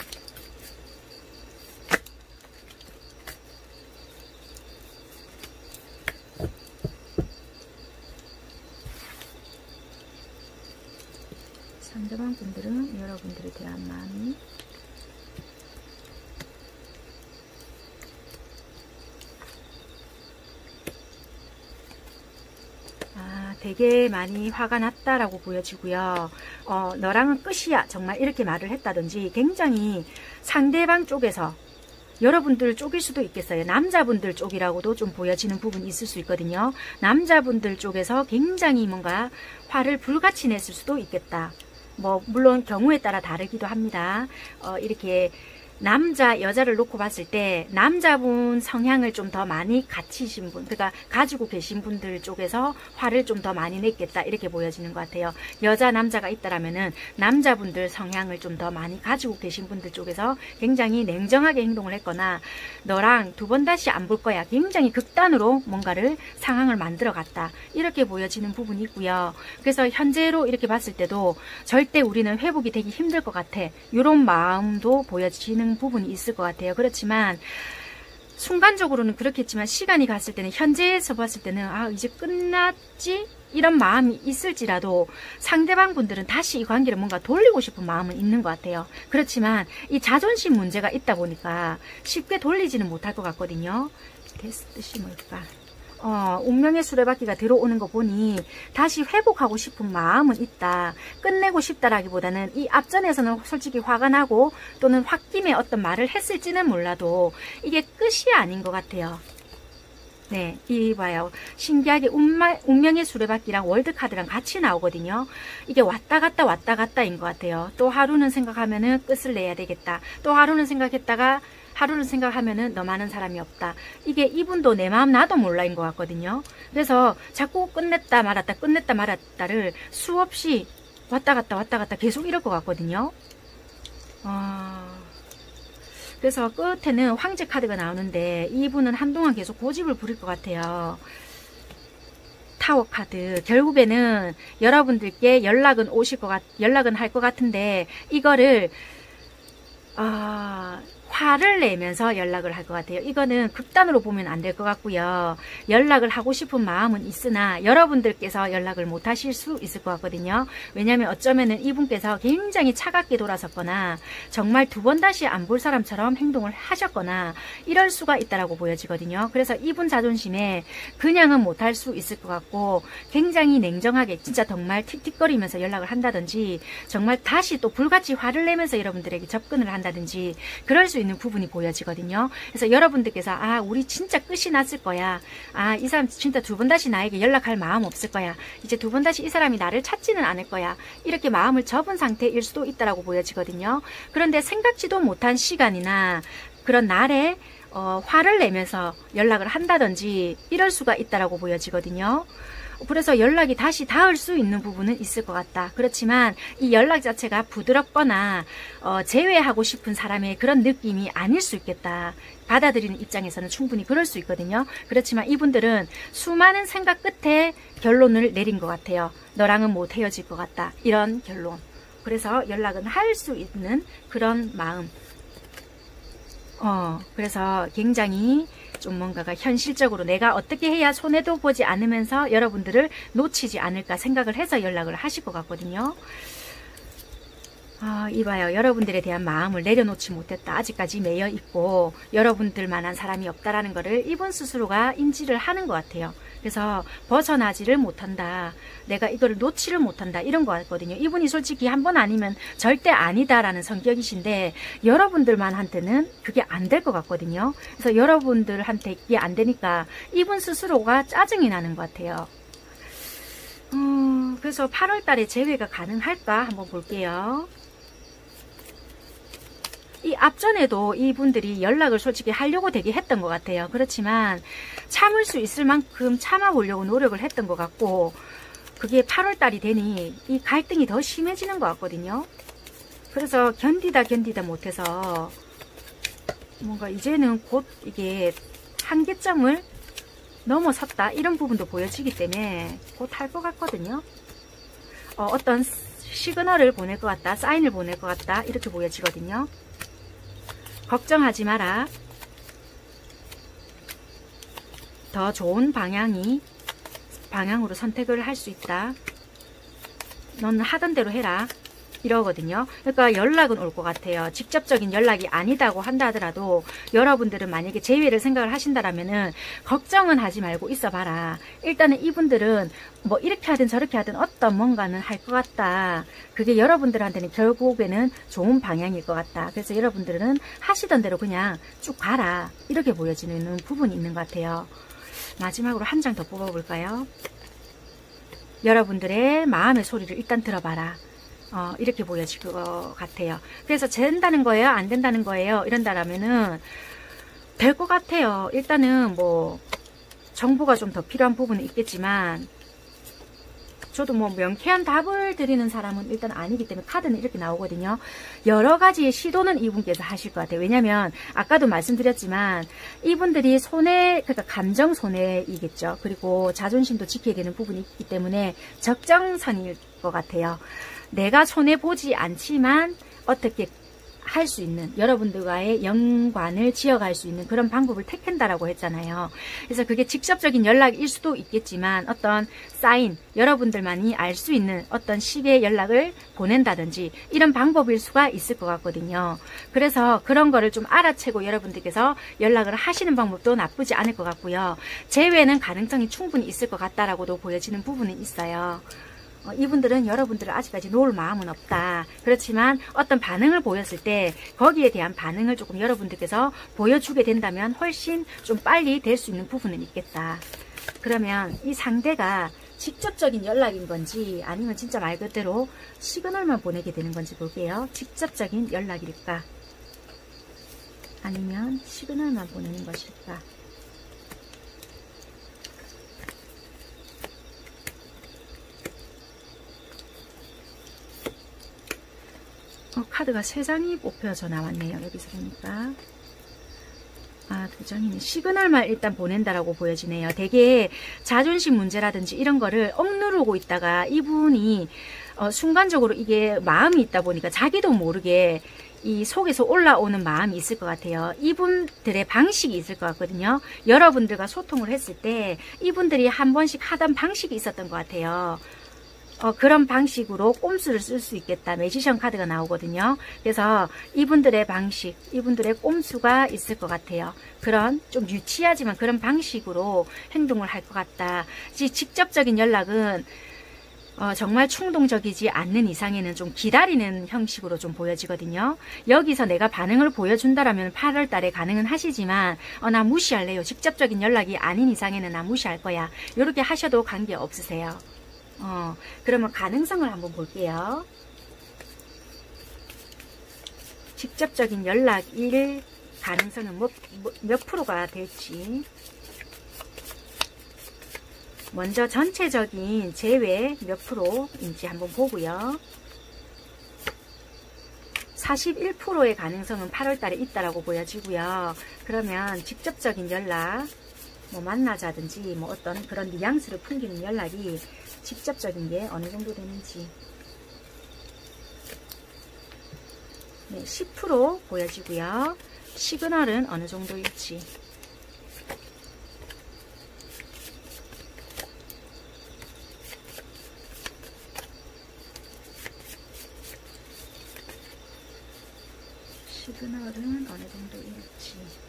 상대방 분들은 여러분들에 대한 마음이 되게 많이 화가 났다라고 보여지고요. 너랑은 끝이야 정말 이렇게 말을 했다든지 굉장히 상대방 쪽에서 여러분들 쪽일 수도 있겠어요. 남자분들 쪽이라고도 좀 보여지는 부분이 있을 수 있거든요. 남자분들 쪽에서 굉장히 뭔가 화를 불같이 냈을 수도 있겠다. 뭐 물론 경우에 따라 다르기도 합니다. 이렇게 남자 여자를 놓고 봤을 때 남자분 성향을 좀 더 많이 갖추신 분, 그러니까 가지고 계신 분들 쪽에서 화를 좀 더 많이 냈겠다 이렇게 보여지는 것 같아요. 여자 남자가 있다라면은 남자분들 성향을 좀 더 많이 가지고 계신 분들 쪽에서 굉장히 냉정하게 행동을 했거나 너랑 두 번 다시 안 볼 거야 굉장히 극단으로 뭔가를 상황을 만들어 갔다 이렇게 보여지는 부분이 있고요. 그래서 현재로 이렇게 봤을 때도 절대 우리는 회복이 되기 힘들 것 같아 이런 마음도 보여지는 부분이 있을 것 같아요. 그렇지만 순간적으로는 그렇겠지만 시간이 갔을 때는 현재에서 봤을 때는 이제 끝났지? 이런 마음이 있을지라도 상대방 분들은 다시 이 관계를 뭔가 돌리고 싶은 마음은 있는 것 같아요. 그렇지만 이 자존심 문제가 있다 보니까 쉽게 돌리지는 못할 것 같거든요. 뜻이 뭘까? 운명의 수레바퀴가 들어오는 거 보니 다시 회복하고 싶은 마음은 있다. 끝내고 싶다라기보다는 이 앞전에서는 솔직히 화가 나고 또는 홧김에 어떤 말을 했을지는 몰라도 이게 끝이 아닌 것 같아요. 네, 이봐요. 신기하게 운명의 수레바퀴랑 월드카드랑 같이 나오거든요. 이게 왔다 갔다인 것 같아요. 또 하루는 생각하면은 끝을 내야 되겠다. 또 하루는 생각했다가 하루를 생각하면은 너만한 사람이 없다. 이게 이분도 내 마음 나도 몰라인 것 같거든요. 그래서 자꾸 끝냈다 말았다를 수없이 왔다 갔다 계속 이럴 것 같거든요. 그래서 끝에는 황제 카드가 나오는데 이분은 한동안 계속 고집을 부릴 것 같아요. 타워 카드. 결국에는 여러분들께 연락은 할 것 같은데 이거를 화를 내면서 연락을 할 것 같아요. 이거는 극단으로 보면 안 될 것 같고요. 연락을 하고 싶은 마음은 있으나 여러분들께서 연락을 못 하실 수 있을 것 같거든요. 왜냐하면 어쩌면은 이분께서 굉장히 차갑게 돌아섰거나 정말 두 번 다시 안 볼 사람처럼 행동을 하셨거나 이럴 수가 있다라고 보여지거든요. 그래서 이분 자존심에 그냥은 못 할 수 있을 것 같고 굉장히 냉정하게 진짜 정말 틱틱거리면서 연락을 한다든지 정말 다시 또 불같이 화를 내면서 여러분들에게 접근을 한다든지 그럴 수 있는 부분이 보여지거든요. 그래서 여러분들께서 아 우리 진짜 끝이 났을 거야. 아 이 사람 진짜 두 번 다시 나에게 연락할 마음 없을 거야. 이제 두 번 다시 이 사람이 나를 찾지는 않을 거야. 이렇게 마음을 접은 상태일 수도 있다라고 보여지거든요. 그런데 생각지도 못한 시간이나 그런 날에 화를 내면서 연락을 한다든지 이럴 수가 있다라고 보여지거든요. 그래서 연락이 다시 닿을 수 있는 부분은 있을 것 같다. 그렇지만 이 연락 자체가 부드럽거나 제외하고 싶은 사람의 그런 느낌이 아닐 수 있겠다. 받아들이는 입장에서는 충분히 그럴 수 있거든요. 그렇지만 이분들은 수많은 생각 끝에 결론을 내린 것 같아요. 너랑은 못 헤어질 것 같다. 이런 결론. 그래서 연락은 할 수 있는 그런 마음. 그래서 굉장히 좀 뭔가가 현실적으로 내가 어떻게 해야 손해도 보지 않으면서 여러분들을 놓치지 않을까 생각을 해서 연락을 하실 것 같거든요. 이봐요. 여러분들에 대한 마음을 내려놓지 못했다. 아직까지 매여 있고 여러분들만한 사람이 없다라는 거를 이분 스스로가 인지를 하는 것 같아요. 그래서 벗어나지를 못한다. 내가 이거를 놓지를 못한다. 이런 거 같거든요. 이분이 솔직히 한 번 아니면 절대 아니다라는 성격이신데 여러분들만한테는 그게 안 될 것 같거든요. 그래서 여러분들한테 이게 안 되니까 이분 스스로가 짜증이 나는 것 같아요. 그래서 8월 달에 재회가 가능할까 한번 볼게요. 이 앞전에도 이분들이 연락을 솔직히 하려고 되게 했던 것 같아요. 그렇지만 참을 수 있을 만큼 참아보려고 노력을 했던 것 같고 그게 8월 달이 되니 이 갈등이 더 심해지는 것 같거든요. 그래서 견디다 못해서 뭔가 이제는 곧 이게 한계점을 넘어섰다 이런 부분도 보여지기 때문에 곧 할 것 같거든요. 어떤 시그널을 보낼 것 같다, 사인을 보낼 것 같다 이렇게 보여지거든요. 걱정하지 마라. 더 좋은 방향으로 선택을 할 수 있다. 너는 하던 대로 해라. 이러거든요. 그러니까 연락은 올 것 같아요. 직접적인 연락이 아니다고 한다 하더라도 여러분들은 만약에 재회를 생각을 하신다라면은 걱정은 하지 말고 있어봐라. 일단은 이분들은 뭐 이렇게 하든 저렇게 하든 어떤 뭔가는 할 것 같다. 그게 여러분들한테는 결국에는 좋은 방향일 것 같다. 그래서 여러분들은 하시던 대로 그냥 쭉 가라. 이렇게 보여지는 부분이 있는 것 같아요. 마지막으로 한 장 더 뽑아볼까요? 여러분들의 마음의 소리를 일단 들어봐라. 이렇게 보여질 것 같아요. 그래서 된다는 거예요? 안 된다는 거예요? 이런다라면은 될 것 같아요. 일단은 뭐 정보가 좀 더 필요한 부분은 있겠지만 저도 뭐 명쾌한 답을 드리는 사람은 일단 아니기 때문에 카드는 이렇게 나오거든요. 여러 가지의 시도는 이분께서 하실 것 같아요. 왜냐면 아까도 말씀드렸지만 이분들이 그러니까 감정 손해이겠죠. 그리고 자존심도 지켜야 되는 부분이 있기 때문에 적정선일 것 같아요. 내가 손해보지 않지만 어떻게 할 수 있는 여러분들과의 연관을 지어갈 수 있는 그런 방법을 택한다라고 했잖아요. 그래서 그게 직접적인 연락일 수도 있겠지만 어떤 사인, 여러분들만이 알 수 있는 어떤 식의 연락을 보낸다든지 이런 방법일 수가 있을 것 같거든요. 그래서 그런 거를 좀 알아채고 여러분들께서 연락을 하시는 방법도 나쁘지 않을 것 같고요. 재회는 가능성이 충분히 있을 것 같다라고도 보여지는 부분은 있어요. 이분들은 여러분들을 아직까지 놓을 마음은 없다. 그렇지만 어떤 반응을 보였을 때 거기에 대한 반응을 조금 여러분들께서 보여주게 된다면 훨씬 좀 빨리 될 수 있는 부분은 있겠다. 그러면 이 상대가 직접적인 연락인 건지 아니면 진짜 말 그대로 시그널만 보내게 되는 건지 볼게요. 직접적인 연락일까? 아니면 시그널만 보내는 것일까? 카드가 3장이 뽑혀져 나왔네요. 여기서 보니까. 2장이네. 시그널만 일단 보낸다라고 보여지네요. 되게 자존심 문제라든지 이런 거를 억누르고 있다가 이분이 순간적으로 이게 마음이 있다 보니까 자기도 모르게 이 속에서 올라오는 마음이 있을 것 같아요. 이분들의 방식이 있을 것 같거든요. 여러분들과 소통을 했을 때 이분들이 한 번씩 하던 방식이 있었던 것 같아요. 그런 방식으로 꼼수를 쓸 수 있겠다. 매지션 카드가 나오거든요. 그래서 이분들의 방식, 이분들의 꼼수가 있을 것 같아요. 그런 좀 유치하지만 그런 방식으로 행동을 할 것 같다. 직접적인 연락은 정말 충동적이지 않는 이상에는 좀 기다리는 형식으로 좀 보여지거든요. 여기서 내가 반응을 보여준다라면 8월 달에 가능은 하시지만 나 무시할래요. 직접적인 연락이 아닌 이상에는 나 무시할 거야. 이렇게 하셔도 관계없으세요. 그러면 가능성을 한번 볼게요. 직접적인 연락일 가능성은 몇 프로가 될지. 먼저 전체적인 제외 몇 프로인지 한번 보고요. 41%의 가능성은 8월 달에 있다라고 보여지고요. 그러면 직접적인 연락, 뭐 만나자든지 뭐 어떤 그런 뉘앙스를 풍기는 연락이 직접적인 게 어느 정도 되는지. 네, 10% 보여지고요. 시그널은 어느 정도일지. 시그널은 어느 정도일지.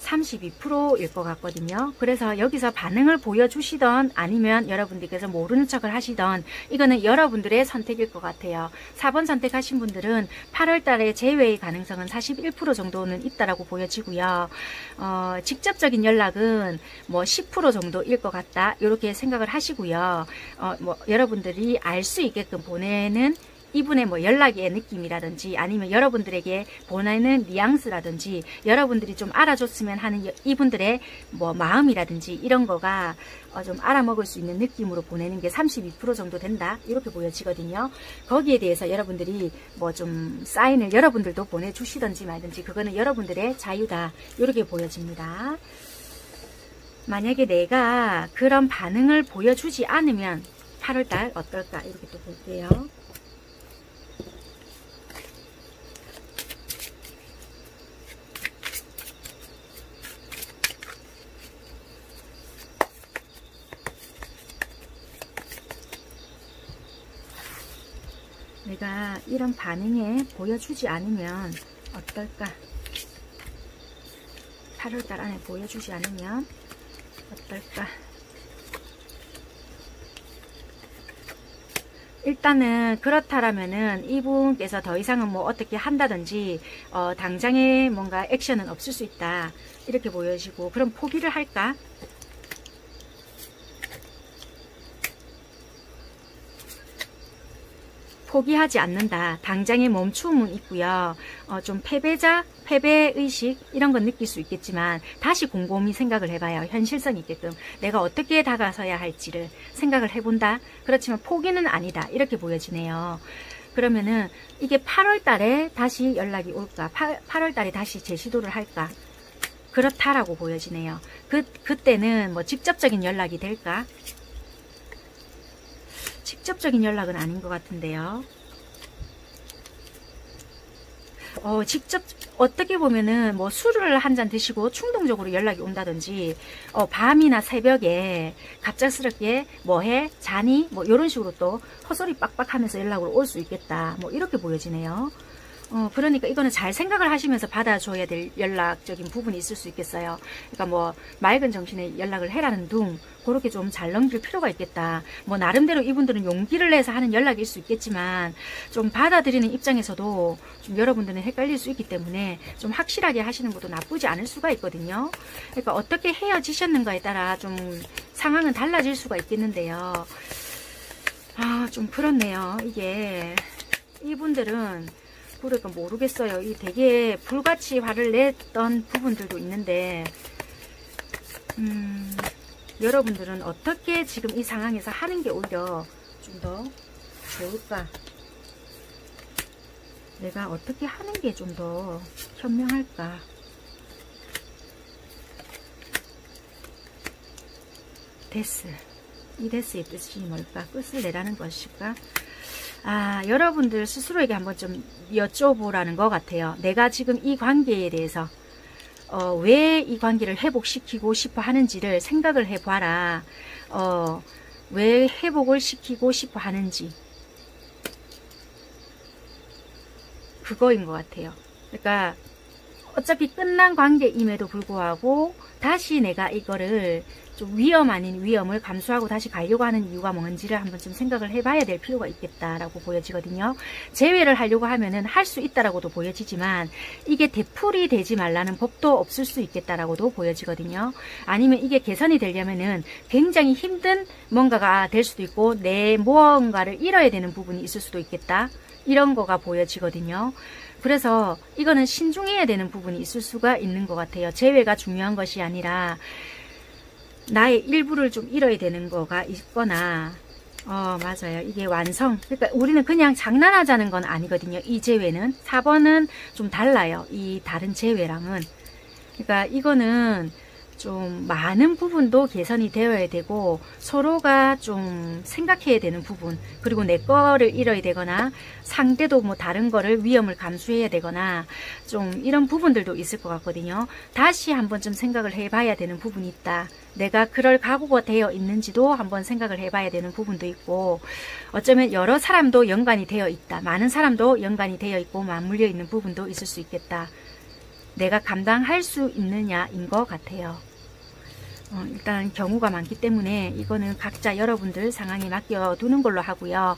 32%일 것 같거든요. 그래서 여기서 반응을 보여주시던 아니면 여러분들께서 모르는 척을 하시던 이거는 여러분들의 선택일 것 같아요. 4번 선택하신 분들은 8월 달에 제외의 가능성은 41% 정도는 있다라고 보여지고요. 직접적인 연락은 뭐 10% 정도일 것 같다. 이렇게 생각을 하시고요. 뭐 여러분들이 알 수 있게끔 보내는 이분의 뭐 연락의 느낌이라든지 아니면 여러분들에게 보내는 뉘앙스라든지 여러분들이 좀 알아줬으면 하는 이분들의 뭐 마음이라든지 이런 거가 좀 알아먹을 수 있는 느낌으로 보내는 게 32% 정도 된다. 이렇게 보여지거든요. 거기에 대해서 여러분들이 뭐 좀 사인을 여러분들도 보내주시든지 말든지 그거는 여러분들의 자유다. 이렇게 보여집니다. 만약에 내가 그런 반응을 보여주지 않으면 8월달 어떨까? 이렇게 또 볼게요. 내가 이런 반응에 보여주지 않으면 어떨까? 8월달 안에 보여주지 않으면 어떨까? 일단은 그렇다라면은 이분께서 더 이상은 뭐 어떻게 한다든지 당장에 뭔가 액션은 없을 수 있다. 이렇게 보여지고 그럼 포기를 할까? 포기하지 않는다. 당장의 멈춤은 있고요. 좀 패배의식 이런 건 느낄 수 있겠지만 다시 곰곰이 생각을 해봐요. 현실성 있게끔 내가 어떻게 다가서야 할지를 생각을 해본다. 그렇지만 포기는 아니다. 이렇게 보여지네요. 그러면은 이게 8월 달에 다시 연락이 올까? 8월 달에 다시 재시도를 할까? 그렇다라고 보여지네요. 그때는 뭐 직접적인 연락이 될까? 직접적인 연락은 아닌 것 같은데요. 직접 어떻게 보면은 뭐 술을 한 잔 드시고 충동적으로 연락이 온다든지 밤이나 새벽에 갑작스럽게 뭐해? 자니? 뭐 이런 식으로 또 헛소리 빡빡하면서 연락으로 올 수 있겠다. 뭐 이렇게 보여지네요. 그러니까 이거는 잘 생각을 하시면서 받아줘야 될 연락적인 부분이 있을 수 있겠어요. 그러니까 뭐 맑은 정신에 연락을 해라는 둥 그렇게 좀 잘 넘길 필요가 있겠다. 뭐 나름대로 이분들은 용기를 내서 하는 연락일 수 있겠지만 좀 받아들이는 입장에서도 좀 여러분들은 헷갈릴 수 있기 때문에 좀 확실하게 하시는 것도 나쁘지 않을 수가 있거든요. 그러니까 어떻게 헤어지셨는가에 따라 좀 상황은 달라질 수가 있겠는데요. 좀 그렇네요. 이게 이분들은 그러니까 모르겠어요. 이 되게 불같이 화를 냈던 부분들도 있는데 여러분들은 어떻게 지금 이 상황에서 하는 게 오히려 좀 더 좋을까? 내가 어떻게 하는 게 좀 더 현명할까? 데스. 이 데스의 뜻이 뭘까? 끝을 내라는 것일까? 여러분들 스스로에게 한번 좀 여쭤보라는 것 같아요. 내가 지금 이 관계에 대해서 왜 이 관계를 회복시키고 싶어 하는지를 생각을 해봐라. 왜 회복을 시키고 싶어 하는지. 그거인 것 같아요. 그러니까 어차피 끝난 관계임에도 불구하고 다시 내가 이거를 좀 위험 아닌 위험을 감수하고 다시 가려고 하는 이유가 뭔지를 한번 좀 생각을 해봐야 될 필요가 있겠다라고 보여지거든요. 재회를 하려고 하면은 할 수 있다라고도 보여지지만 이게 되풀이 되지 말라는 법도 없을 수 있겠다라고도 보여지거든요. 아니면 이게 개선이 되려면은 굉장히 힘든 뭔가가 될 수도 있고 내 무언가를 잃어야 되는 부분이 있을 수도 있겠다. 이런 거가 보여지거든요. 그래서 이거는 신중해야 되는 부분이 있을 수가 있는 것 같아요. 재회가 중요한 것이 아니라 나의 일부를 좀 잃어야 되는 거가 있거나 맞아요. 이게 완성. 그러니까 우리는 그냥 장난하자는 건 아니거든요. 이 재회는 4번은 좀 달라요. 이 다른 재회랑은. 그러니까 이거는 좀 많은 부분도 개선이 되어야 되고 서로가 좀 생각해야 되는 부분, 그리고 내 거를 잃어야 되거나 상대도 뭐 다른 거를 위험을 감수해야 되거나 좀 이런 부분들도 있을 것 같거든요. 다시 한번 좀 생각을 해봐야 되는 부분이 있다. 내가 그럴 각오가 되어 있는지도 한번 생각을 해봐야 되는 부분도 있고, 어쩌면 여러 사람도 연관이 되어 있다. 많은 사람도 연관이 되어 있고 맞물려 있는 부분도 있을 수 있겠다. 내가 감당할 수 있느냐인 것 같아요. 일단 경우가 많기 때문에 이거는 각자 여러분들 상황에 맡겨두는 걸로 하고요.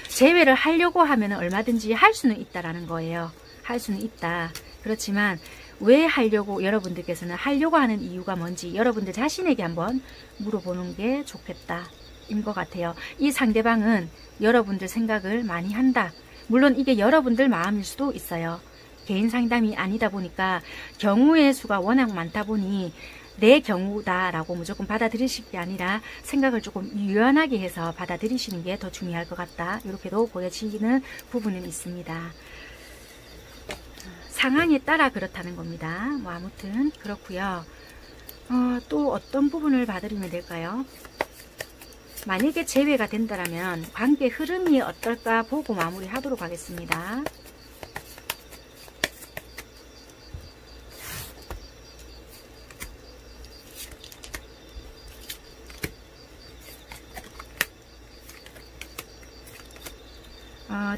재회를 하려고 하면 얼마든지 할 수는 있다라는 거예요. 할 수는 있다. 그렇지만 왜 하려고, 여러분들께서는 하려고 하는 이유가 뭔지 여러분들 자신에게 한번 물어보는 게 좋겠다 인 것 같아요. 이 상대방은 여러분들 생각을 많이 한다. 물론 이게 여러분들 마음일 수도 있어요. 개인 상담이 아니다 보니까 경우의 수가 워낙 많다 보니 내 경우다라고 무조건 받아들이실 게 아니라 생각을 조금 유연하게 해서 받아들이시는 게 더 중요할 것 같다. 이렇게도 보여지는 부분은 있습니다. 상황에 따라 그렇다는 겁니다. 뭐 아무튼 그렇고요. 또 어떤 부분을 봐드리면 될까요? 만약에 재회가 된다면 관계 흐름이 어떨까 보고 마무리하도록 하겠습니다.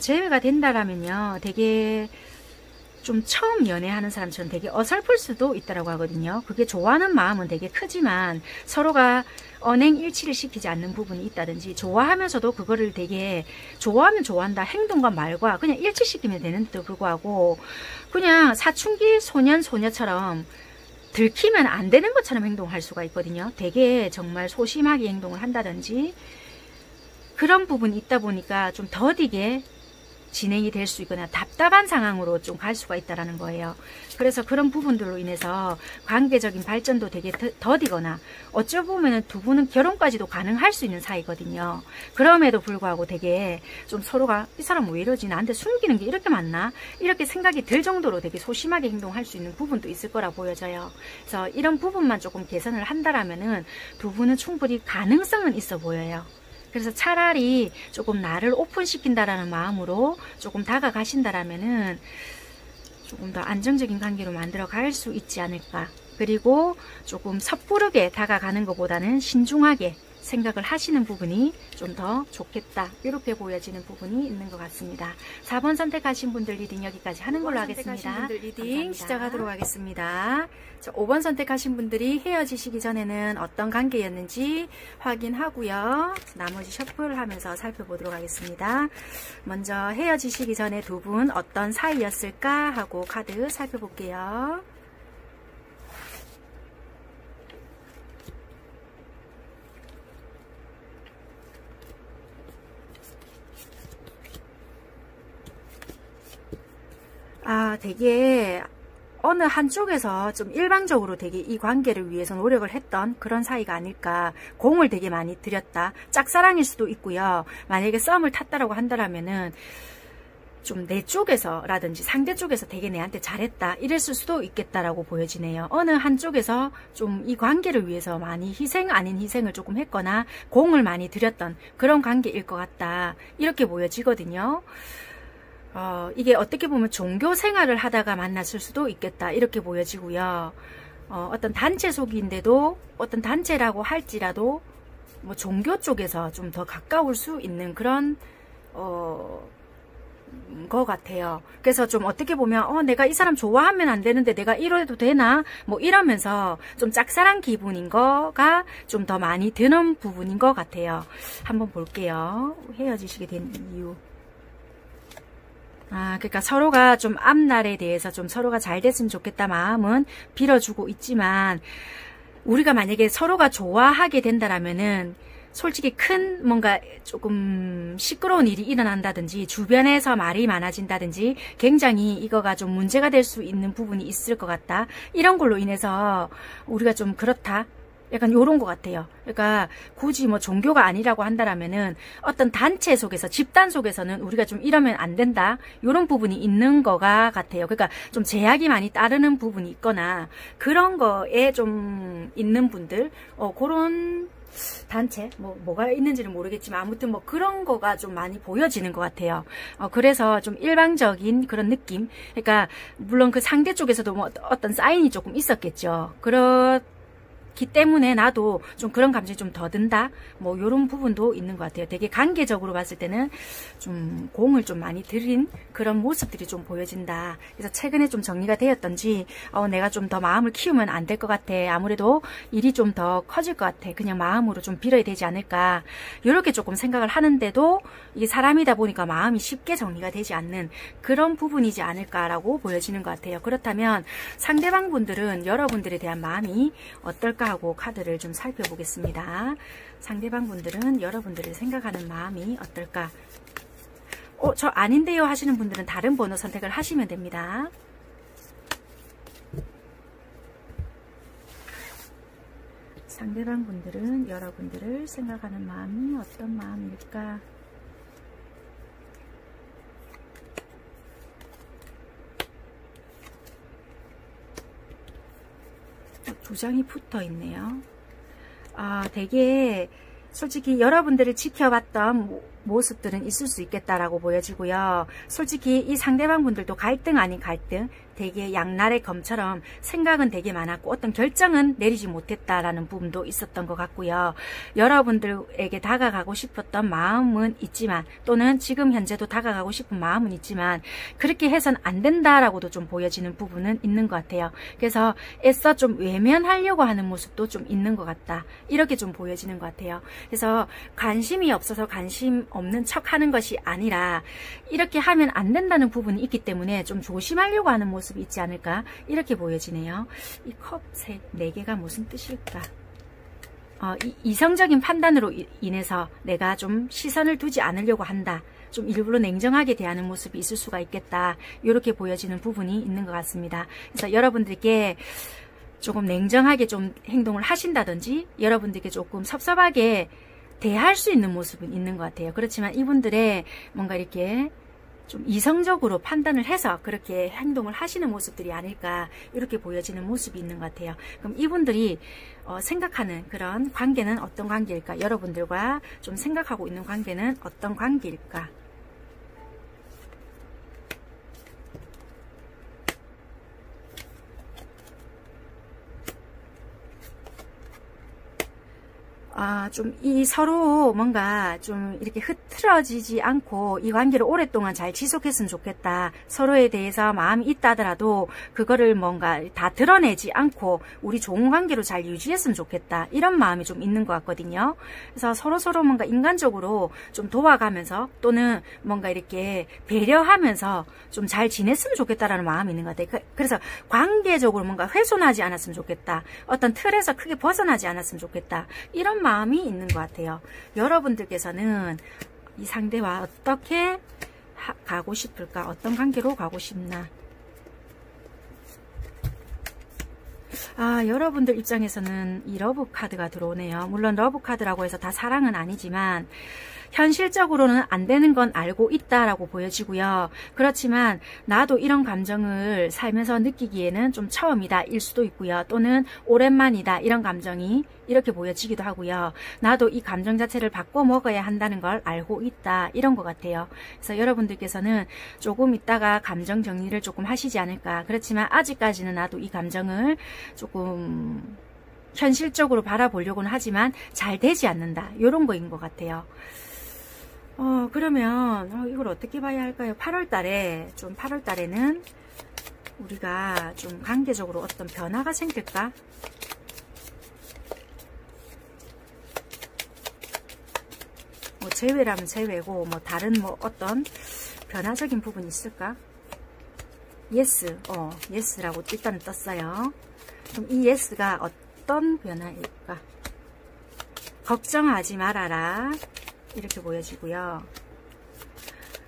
재회가 된다라면요, 되게 좀 처음 연애하는 사람처럼 되게 어설플 수도 있다라고 하거든요. 그게 좋아하는 마음은 되게 크지만 서로가 언행일치를 시키지 않는 부분이 있다든지, 좋아하면서도 그거를 되게 좋아하면 좋아한다 행동과 말과 그냥 일치시키면 되는데도 불구하고 그냥 사춘기 소년 소녀처럼 들키면 안 되는 것처럼 행동할 수가 있거든요. 되게 정말 소심하게 행동을 한다든지 그런 부분이 있다 보니까 좀 더디게 진행이 될 수 있거나 답답한 상황으로 좀 갈 수가 있다라는 거예요. 그래서 그런 부분들로 인해서 관계적인 발전도 되게 더디거나 어쩌보면 두 분은 결혼까지도 가능할 수 있는 사이거든요. 그럼에도 불구하고 되게 좀 서로가 이 사람 왜 이러지? 나한테 숨기는 게 이렇게 많나? 이렇게 생각이 들 정도로 되게 소심하게 행동할 수 있는 부분도 있을 거라 보여져요. 그래서 이런 부분만 조금 개선을 한다라면은 두 분은 충분히 가능성은 있어 보여요. 그래서 차라리 조금 나를 오픈시킨다라는 마음으로 조금 다가가신다라면은 조금 더 안정적인 관계로 만들어 갈 수 있지 않을까. 그리고 조금 섣부르게 다가가는 것보다는 신중하게 생각을 하시는 부분이 좀 더 좋겠다. 이렇게 보여지는 부분이 있는 것 같습니다. 4번 선택하신 분들 리딩 여기까지 하는 걸로 하겠습니다. 분들 리딩 감사합니다. 시작하도록 하겠습니다. 자, 5번 선택하신 분들이 헤어지시기 전에는 어떤 관계였는지 확인하고요. 나머지 셔플 하면서 살펴보도록 하겠습니다. 먼저 헤어지시기 전에 두 분 어떤 사이였을까 하고 카드 살펴볼게요. 되게 어느 한쪽에서 좀 일방적으로 되게 이 관계를 위해서 노력을 했던 그런 사이가 아닐까. 공을 되게 많이 들였다. 짝사랑일 수도 있고요. 만약에 썸을 탔다라고 한다면은 좀 내 쪽에서라든지 상대 쪽에서 되게 내한테 잘했다 이랬을 수도 있겠다라고 보여지네요. 어느 한쪽에서 좀 이 관계를 위해서 많이 희생 아닌 희생을 조금 했거나 공을 많이 들였던 그런 관계일 것 같다 이렇게 보여지거든요. 이게 어떻게 보면 종교 생활을 하다가 만났을 수도 있겠다 이렇게 보여지고요. 어떤 단체 속인데도 어떤 단체라고 할지라도 뭐 종교 쪽에서 좀 더 가까울 수 있는 그런 것 같아요. 그래서 좀 어떻게 보면 내가 이 사람 좋아하면 안 되는데 내가 이래도 되나 뭐 이러면서 좀 짝사랑 기분인 거가 좀 더 많이 드는 부분인 것 같아요. 한번 볼게요. 헤어지시게 된 이유. 그러니까 서로가 좀 앞날에 대해서 좀 서로가 잘 됐으면 좋겠다 마음은 빌어주고 있지만, 우리가 만약에 서로가 좋아하게 된다라면은 솔직히 큰 뭔가 조금 시끄러운 일이 일어난다든지 주변에서 말이 많아진다든지 굉장히 이거가 좀 문제가 될 수 있는 부분이 있을 것 같다. 이런 걸로 인해서 우리가 좀 그렇다. 약간 요런 것 같아요. 그러니까 굳이 뭐 종교가 아니라고 한다라면은 어떤 단체 속에서 집단 속에서는 우리가 좀 이러면 안 된다. 요런 부분이 있는 거가 같아요. 그러니까 좀 제약이 많이 따르는 부분이 있거나 그런 거에 좀 있는 분들 그런 단체 뭐가 있는지는 모르겠지만 아무튼 뭐 그런 거가 좀 많이 보여지는 것 같아요. 그래서 좀 일방적인 그런 느낌. 그러니까 물론 그 상대 쪽에서도 뭐 어떤 사인이 조금 있었겠죠. 기 때문에 나도 좀 그런 감정이 좀 더 든다 뭐 요런 부분도 있는 것 같아요. 되게 관계적으로 봤을 때는 좀 공을 좀 많이 들인 그런 모습들이 좀 보여진다. 그래서 최근에 좀 정리가 되었던지 내가 좀 더 마음을 키우면 안 될 것 같아. 아무래도 일이 좀 더 커질 것 같아. 그냥 마음으로 좀 빌어야 되지 않을까 이렇게 조금 생각을 하는데도 이게 사람이다 보니까 마음이 쉽게 정리가 되지 않는 그런 부분이지 않을까라고 보여지는 것 같아요. 그렇다면 상대방 분들은 여러분들에 대한 마음이 어떨까 하고 카드를 좀 살펴보겠습니다. 상대방 분들은 여러분들을 생각하는 마음이 어떨까? 저 아닌데요 하시는 분들은 다른 번호 선택을 하시면 됩니다. 상대방 분들은 여러분들을 생각하는 마음이 어떤 마음일까? 두 장이 붙어 있네요. 되게 솔직히 여러분들을 지켜봤던 모습들은 있을 수 있겠다라고 보여지고요. 솔직히 이 상대방 분들도 갈등 아닌 갈등, 되게 양날의 검처럼 생각은 되게 많았고 어떤 결정은 내리지 못했다라는 부분도 있었던 것 같고요. 여러분들에게 다가가고 싶었던 마음은 있지만, 또는 지금 현재도 다가가고 싶은 마음은 있지만 그렇게 해선 안 된다라고도 좀 보여지는 부분은 있는 것 같아요. 그래서 애써 좀 외면하려고 하는 모습도 좀 있는 것 같다. 이렇게 좀 보여지는 것 같아요. 그래서 관심이 없어서 관심 없는 척 하는 것이 아니라 이렇게 하면 안 된다는 부분이 있기 때문에 좀 조심하려고 하는 모습이 있지 않을까 이렇게 보여지네요. 이 컵 4개가 무슨 뜻일까? 이성적인 판단으로 인해서 내가 좀 시선을 두지 않으려고 한다. 좀 일부러 냉정하게 대하는 모습이 있을 수가 있겠다. 이렇게 보여지는 부분이 있는 것 같습니다. 그래서 여러분들께 조금 냉정하게 좀 행동을 하신다든지 여러분들께 조금 섭섭하게 대할 수 있는 모습은 있는 것 같아요. 그렇지만 이분들의 뭔가 이렇게 좀 이성적으로 판단을 해서 그렇게 행동을 하시는 모습들이 아닐까 이렇게 보여지는 모습이 있는 것 같아요. 그럼 이분들이 생각하는 그런 관계는 어떤 관계일까? 여러분들과 좀 생각하고 있는 관계는 어떤 관계일까? 좀 이 서로 뭔가 좀 이렇게 흐트러지지 않고 이 관계를 오랫동안 잘 지속했으면 좋겠다. 서로에 대해서 마음이 있다 하더라도 그거를 뭔가 다 드러내지 않고 우리 좋은 관계로 잘 유지했으면 좋겠다. 이런 마음이 좀 있는 것 같거든요. 그래서 서로 뭔가 인간적으로 좀 도와가면서 또는 뭔가 이렇게 배려하면서 좀 잘 지냈으면 좋겠다라는 마음이 있는 것 같아요. 그래서 관계적으로 뭔가 훼손하지 않았으면 좋겠다. 어떤 틀에서 크게 벗어나지 않았으면 좋겠다. 이런 마음이 있는 것 같아요. 여러분들께서는 이 상대와 어떻게 가고 싶을까? 어떤 관계로 가고 싶나? 여러분들 입장에서는 이 러브 카드가 들어오네요. 물론 러브 카드라고 해서 다 사랑은 아니지만 현실적으로는 안 되는 건 알고 있다라고 보여지고요. 그렇지만 나도 이런 감정을 살면서 느끼기에는 좀 처음이다 일 수도 있고요. 또는 오랜만이다 이런 감정이 이렇게 보여지기도 하고요. 나도 이 감정 자체를 바꿔 먹어야 한다는 걸 알고 있다 이런 것 같아요. 그래서 여러분들께서는 조금 있다가 감정 정리를 조금 하시지 않을까. 그렇지만 아직까지는 나도 이 감정을 조금 현실적으로 바라보려고는 하지만 잘 되지 않는다 이런 거인 것 같아요. 그러면 이걸 어떻게 봐야 할까요? 8월 달에는 우리가 좀 관계적으로 어떤 변화가 생길까? 뭐 제외라면 제외고 뭐 다른 뭐 어떤 변화적인 부분이 있을까? 예스, 예스라고 일단 떴어요. 그럼 이 예스가 어떤 변화일까? 걱정하지 말아라 이렇게 보여지고요.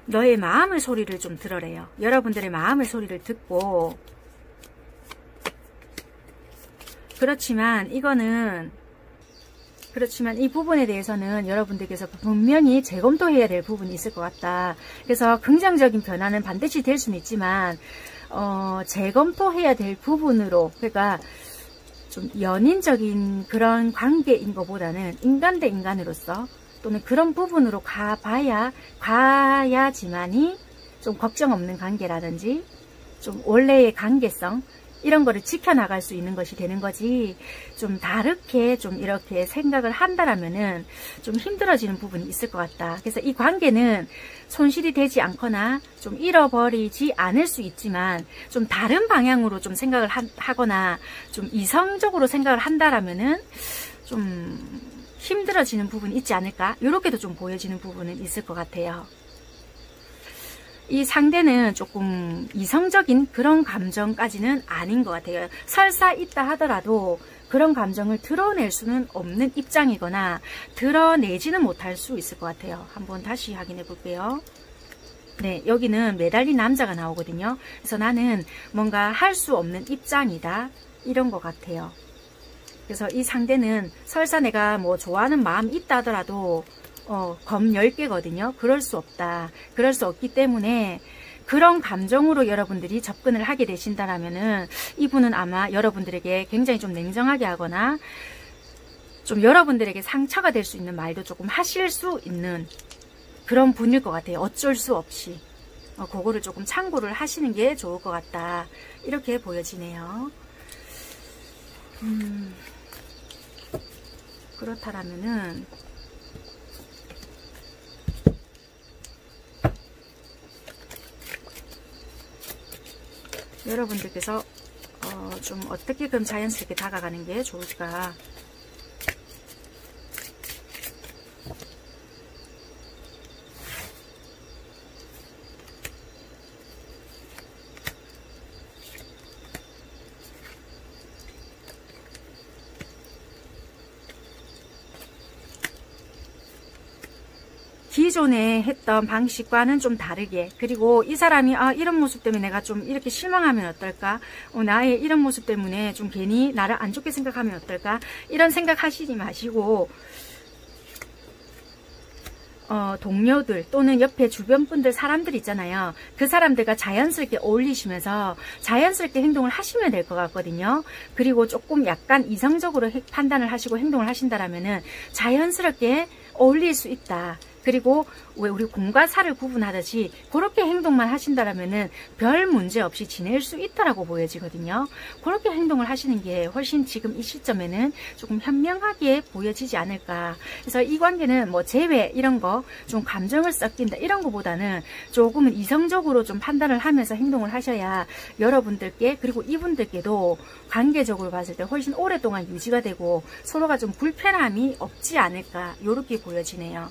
너의 마음의 소리를 좀 들으래요. 여러분들의 마음의 소리를 듣고, 그렇지만 이 부분에 대해서는 여러분들께서 분명히 재검토해야 될 부분이 있을 것 같다. 그래서 긍정적인 변화는 반드시 될 수는 있지만 재검토해야 될 부분으로, 그러니까 좀 연인적인 그런 관계인 것보다는 인간 대 인간으로서 또는 그런 부분으로 가야지만이 좀 걱정 없는 관계라든지 좀 원래의 관계성 이런 거를 지켜나갈 수 있는 것이 되는 거지, 좀 다르게 좀 이렇게 생각을 한다라면은 좀 힘들어지는 부분이 있을 것 같다. 그래서 이 관계는 손실이 되지 않거나 좀 잃어버리지 않을 수 있지만 좀 다른 방향으로 좀 생각을 하거나 좀 이성적으로 생각을 한다라면은 좀 힘들어지는 부분이 있지 않을까? 이렇게도 좀 보여지는 부분은 있을 것 같아요. 이 상대는 조금 이성적인 그런 감정까지는 아닌 것 같아요. 설사 있다 하더라도 그런 감정을 드러낼 수는 없는 입장이거나 드러내지는 못할 수 있을 것 같아요. 한번 다시 확인해 볼게요. 네, 여기는 매달린 남자가 나오거든요. 그래서 나는 뭔가 할 수 없는 입장이다 이런 것 같아요. 그래서 이 상대는 설사 내가 뭐 좋아하는 마음이 있다 하더라도 검 10개거든요. 그럴 수 없다. 그럴 수 없기 때문에 그런 감정으로 여러분들이 접근을 하게 되신다라면은 이분은 아마 여러분들에게 굉장히 좀 냉정하게 하거나 좀 여러분들에게 상처가 될 수 있는 말도 조금 하실 수 있는 그런 분일 것 같아요. 어쩔 수 없이. 그거를 조금 참고를 하시는 게 좋을 것 같다. 이렇게 보여지네요. 그렇다라면은 여러분들께서 좀 어떻게 그럼 자연스럽게 다가가는 게 좋을까? 기존에 했던 방식과는 좀 다르게, 그리고 이 사람이 이런 모습 때문에 내가 좀 이렇게 실망하면 어떨까, 나의 이런 모습 때문에 좀 괜히 나를 안 좋게 생각하면 어떨까, 이런 생각 하시지 마시고 동료들 또는 옆에 주변 분들, 사람들 있잖아요. 그 사람들과 자연스럽게 어울리시면서 자연스럽게 행동을 하시면 될 것 같거든요. 그리고 조금 약간 이성적으로 판단을 하시고 행동을 하신다라면은 자연스럽게 어울릴 수 있다. 그리고 왜 우리 공과 사를 구분하듯이 그렇게 행동만 하신다라면은 별 문제 없이 지낼 수 있다라고 보여지거든요. 그렇게 행동을 하시는 게 훨씬 지금 이 시점에는 조금 현명하게 보여지지 않을까. 그래서 이 관계는 뭐 재회 이런 거 좀 감정을 섞인다 이런 거보다는 조금은 이성적으로 좀 판단을 하면서 행동을 하셔야 여러분들께, 그리고 이분들께도 관계적으로 봤을 때 훨씬 오랫동안 유지가 되고 서로가 좀 불편함이 없지 않을까, 이렇게 보여지네요.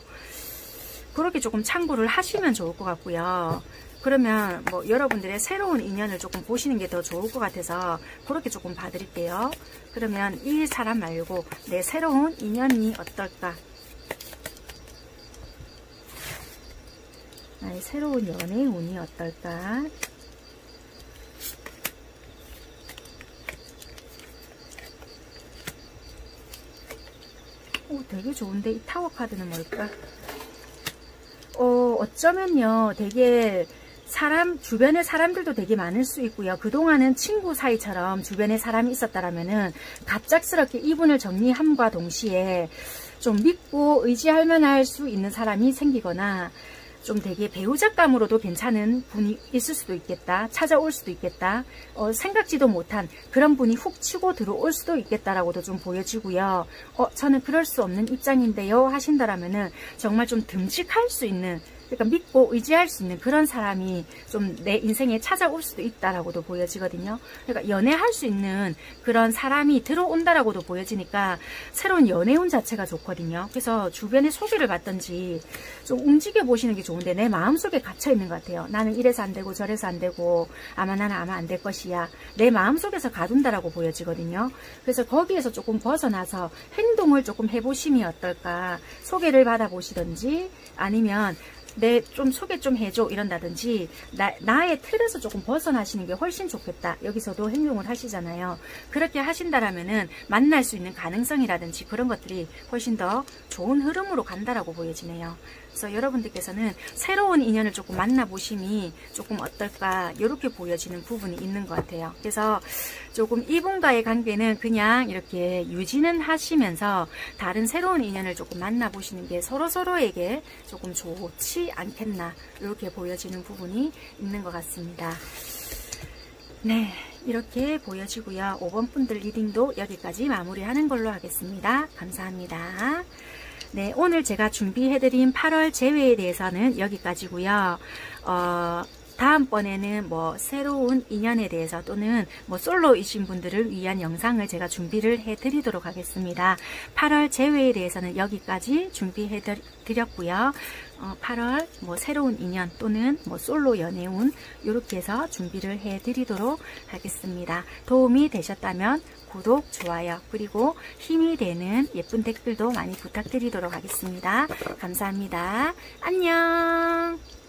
그렇게 조금 참고를 하시면 좋을 것 같고요. 그러면 뭐 여러분들의 새로운 인연을 조금 보시는 게 더 좋을 것 같아서 그렇게 조금 봐드릴게요. 그러면 이 사람 말고 내 새로운 인연이 어떨까? 나의 새로운 연애의 운이 어떨까? 되게 좋은데 이 타워 카드는 뭘까? 어쩌면요, 되게 주변에 사람들도 되게 많을 수 있고요. 그동안은 친구 사이처럼 주변에 사람이 있었다라면은 갑작스럽게 이분을 정리함과 동시에 좀 믿고 의지할 만할 수 있는 사람이 생기거나 좀 되게 배우자감으로도 괜찮은 분이 있을 수도 있겠다. 찾아올 수도 있겠다. 생각지도 못한 그런 분이 훅 치고 들어올 수도 있겠다라고도 좀 보여지고요. 저는 그럴 수 없는 입장인데요 하신다라면은 정말 좀 듬직할 수 있는, 그러니까 믿고 의지할 수 있는 그런 사람이 좀 내 인생에 찾아올 수도 있다라고도 보여지거든요. 그러니까 연애할 수 있는 그런 사람이 들어온다라고도 보여지니까 새로운 연애운 자체가 좋거든요. 그래서 주변에 소개를 받든지 좀 움직여 보시는 게 좋은데, 내 마음속에 갇혀 있는 것 같아요. 나는 이래서 안 되고 저래서 안 되고 나는 아마 안 될 것이야. 내 마음속에서 가둔다라고 보여지거든요. 그래서 거기에서 조금 벗어나서 행동을 조금 해보심이 어떨까. 소개를 받아보시든지 아니면 좀 소개 좀 해줘 이런다든지 나의 틀에서 조금 벗어나시는 게 훨씬 좋겠다. 여기서도 행동을 하시잖아요. 그렇게 하신다라면은 만날 수 있는 가능성이라든지 그런 것들이 훨씬 더 좋은 흐름으로 간다라고 보여지네요. 그래서 여러분들께서는 새로운 인연을 조금 만나보심이 조금 어떨까 이렇게 보여지는 부분이 있는 것 같아요. 그래서 조금 이분과의 관계는 그냥 이렇게 유지는 하시면서 다른 새로운 인연을 조금 만나보시는 게 서로서로에게 조금 좋지 않겠나 이렇게 보여지는 부분이 있는 것 같습니다. 네, 이렇게 보여지고요. 5번 분들 리딩도 여기까지 마무리하는 걸로 하겠습니다. 감사합니다. 네, 오늘 제가 준비해드린 8월 제외에 대해서는 여기까지고요. 다음번에는 뭐 새로운 인연에 대해서 또는 뭐 솔로이신 분들을 위한 영상을 제가 준비를 해드리도록 하겠습니다. 8월 제외에 대해서는 여기까지 준비해드렸고요. 8월 뭐 새로운 인연 또는 뭐 솔로 연애운 이렇게 해서 준비를 해드리도록 하겠습니다. 도움이 되셨다면 구독, 좋아요, 그리고 힘이 되는 예쁜 댓글도 많이 부탁드리도록 하겠습니다. 감사합니다. 안녕.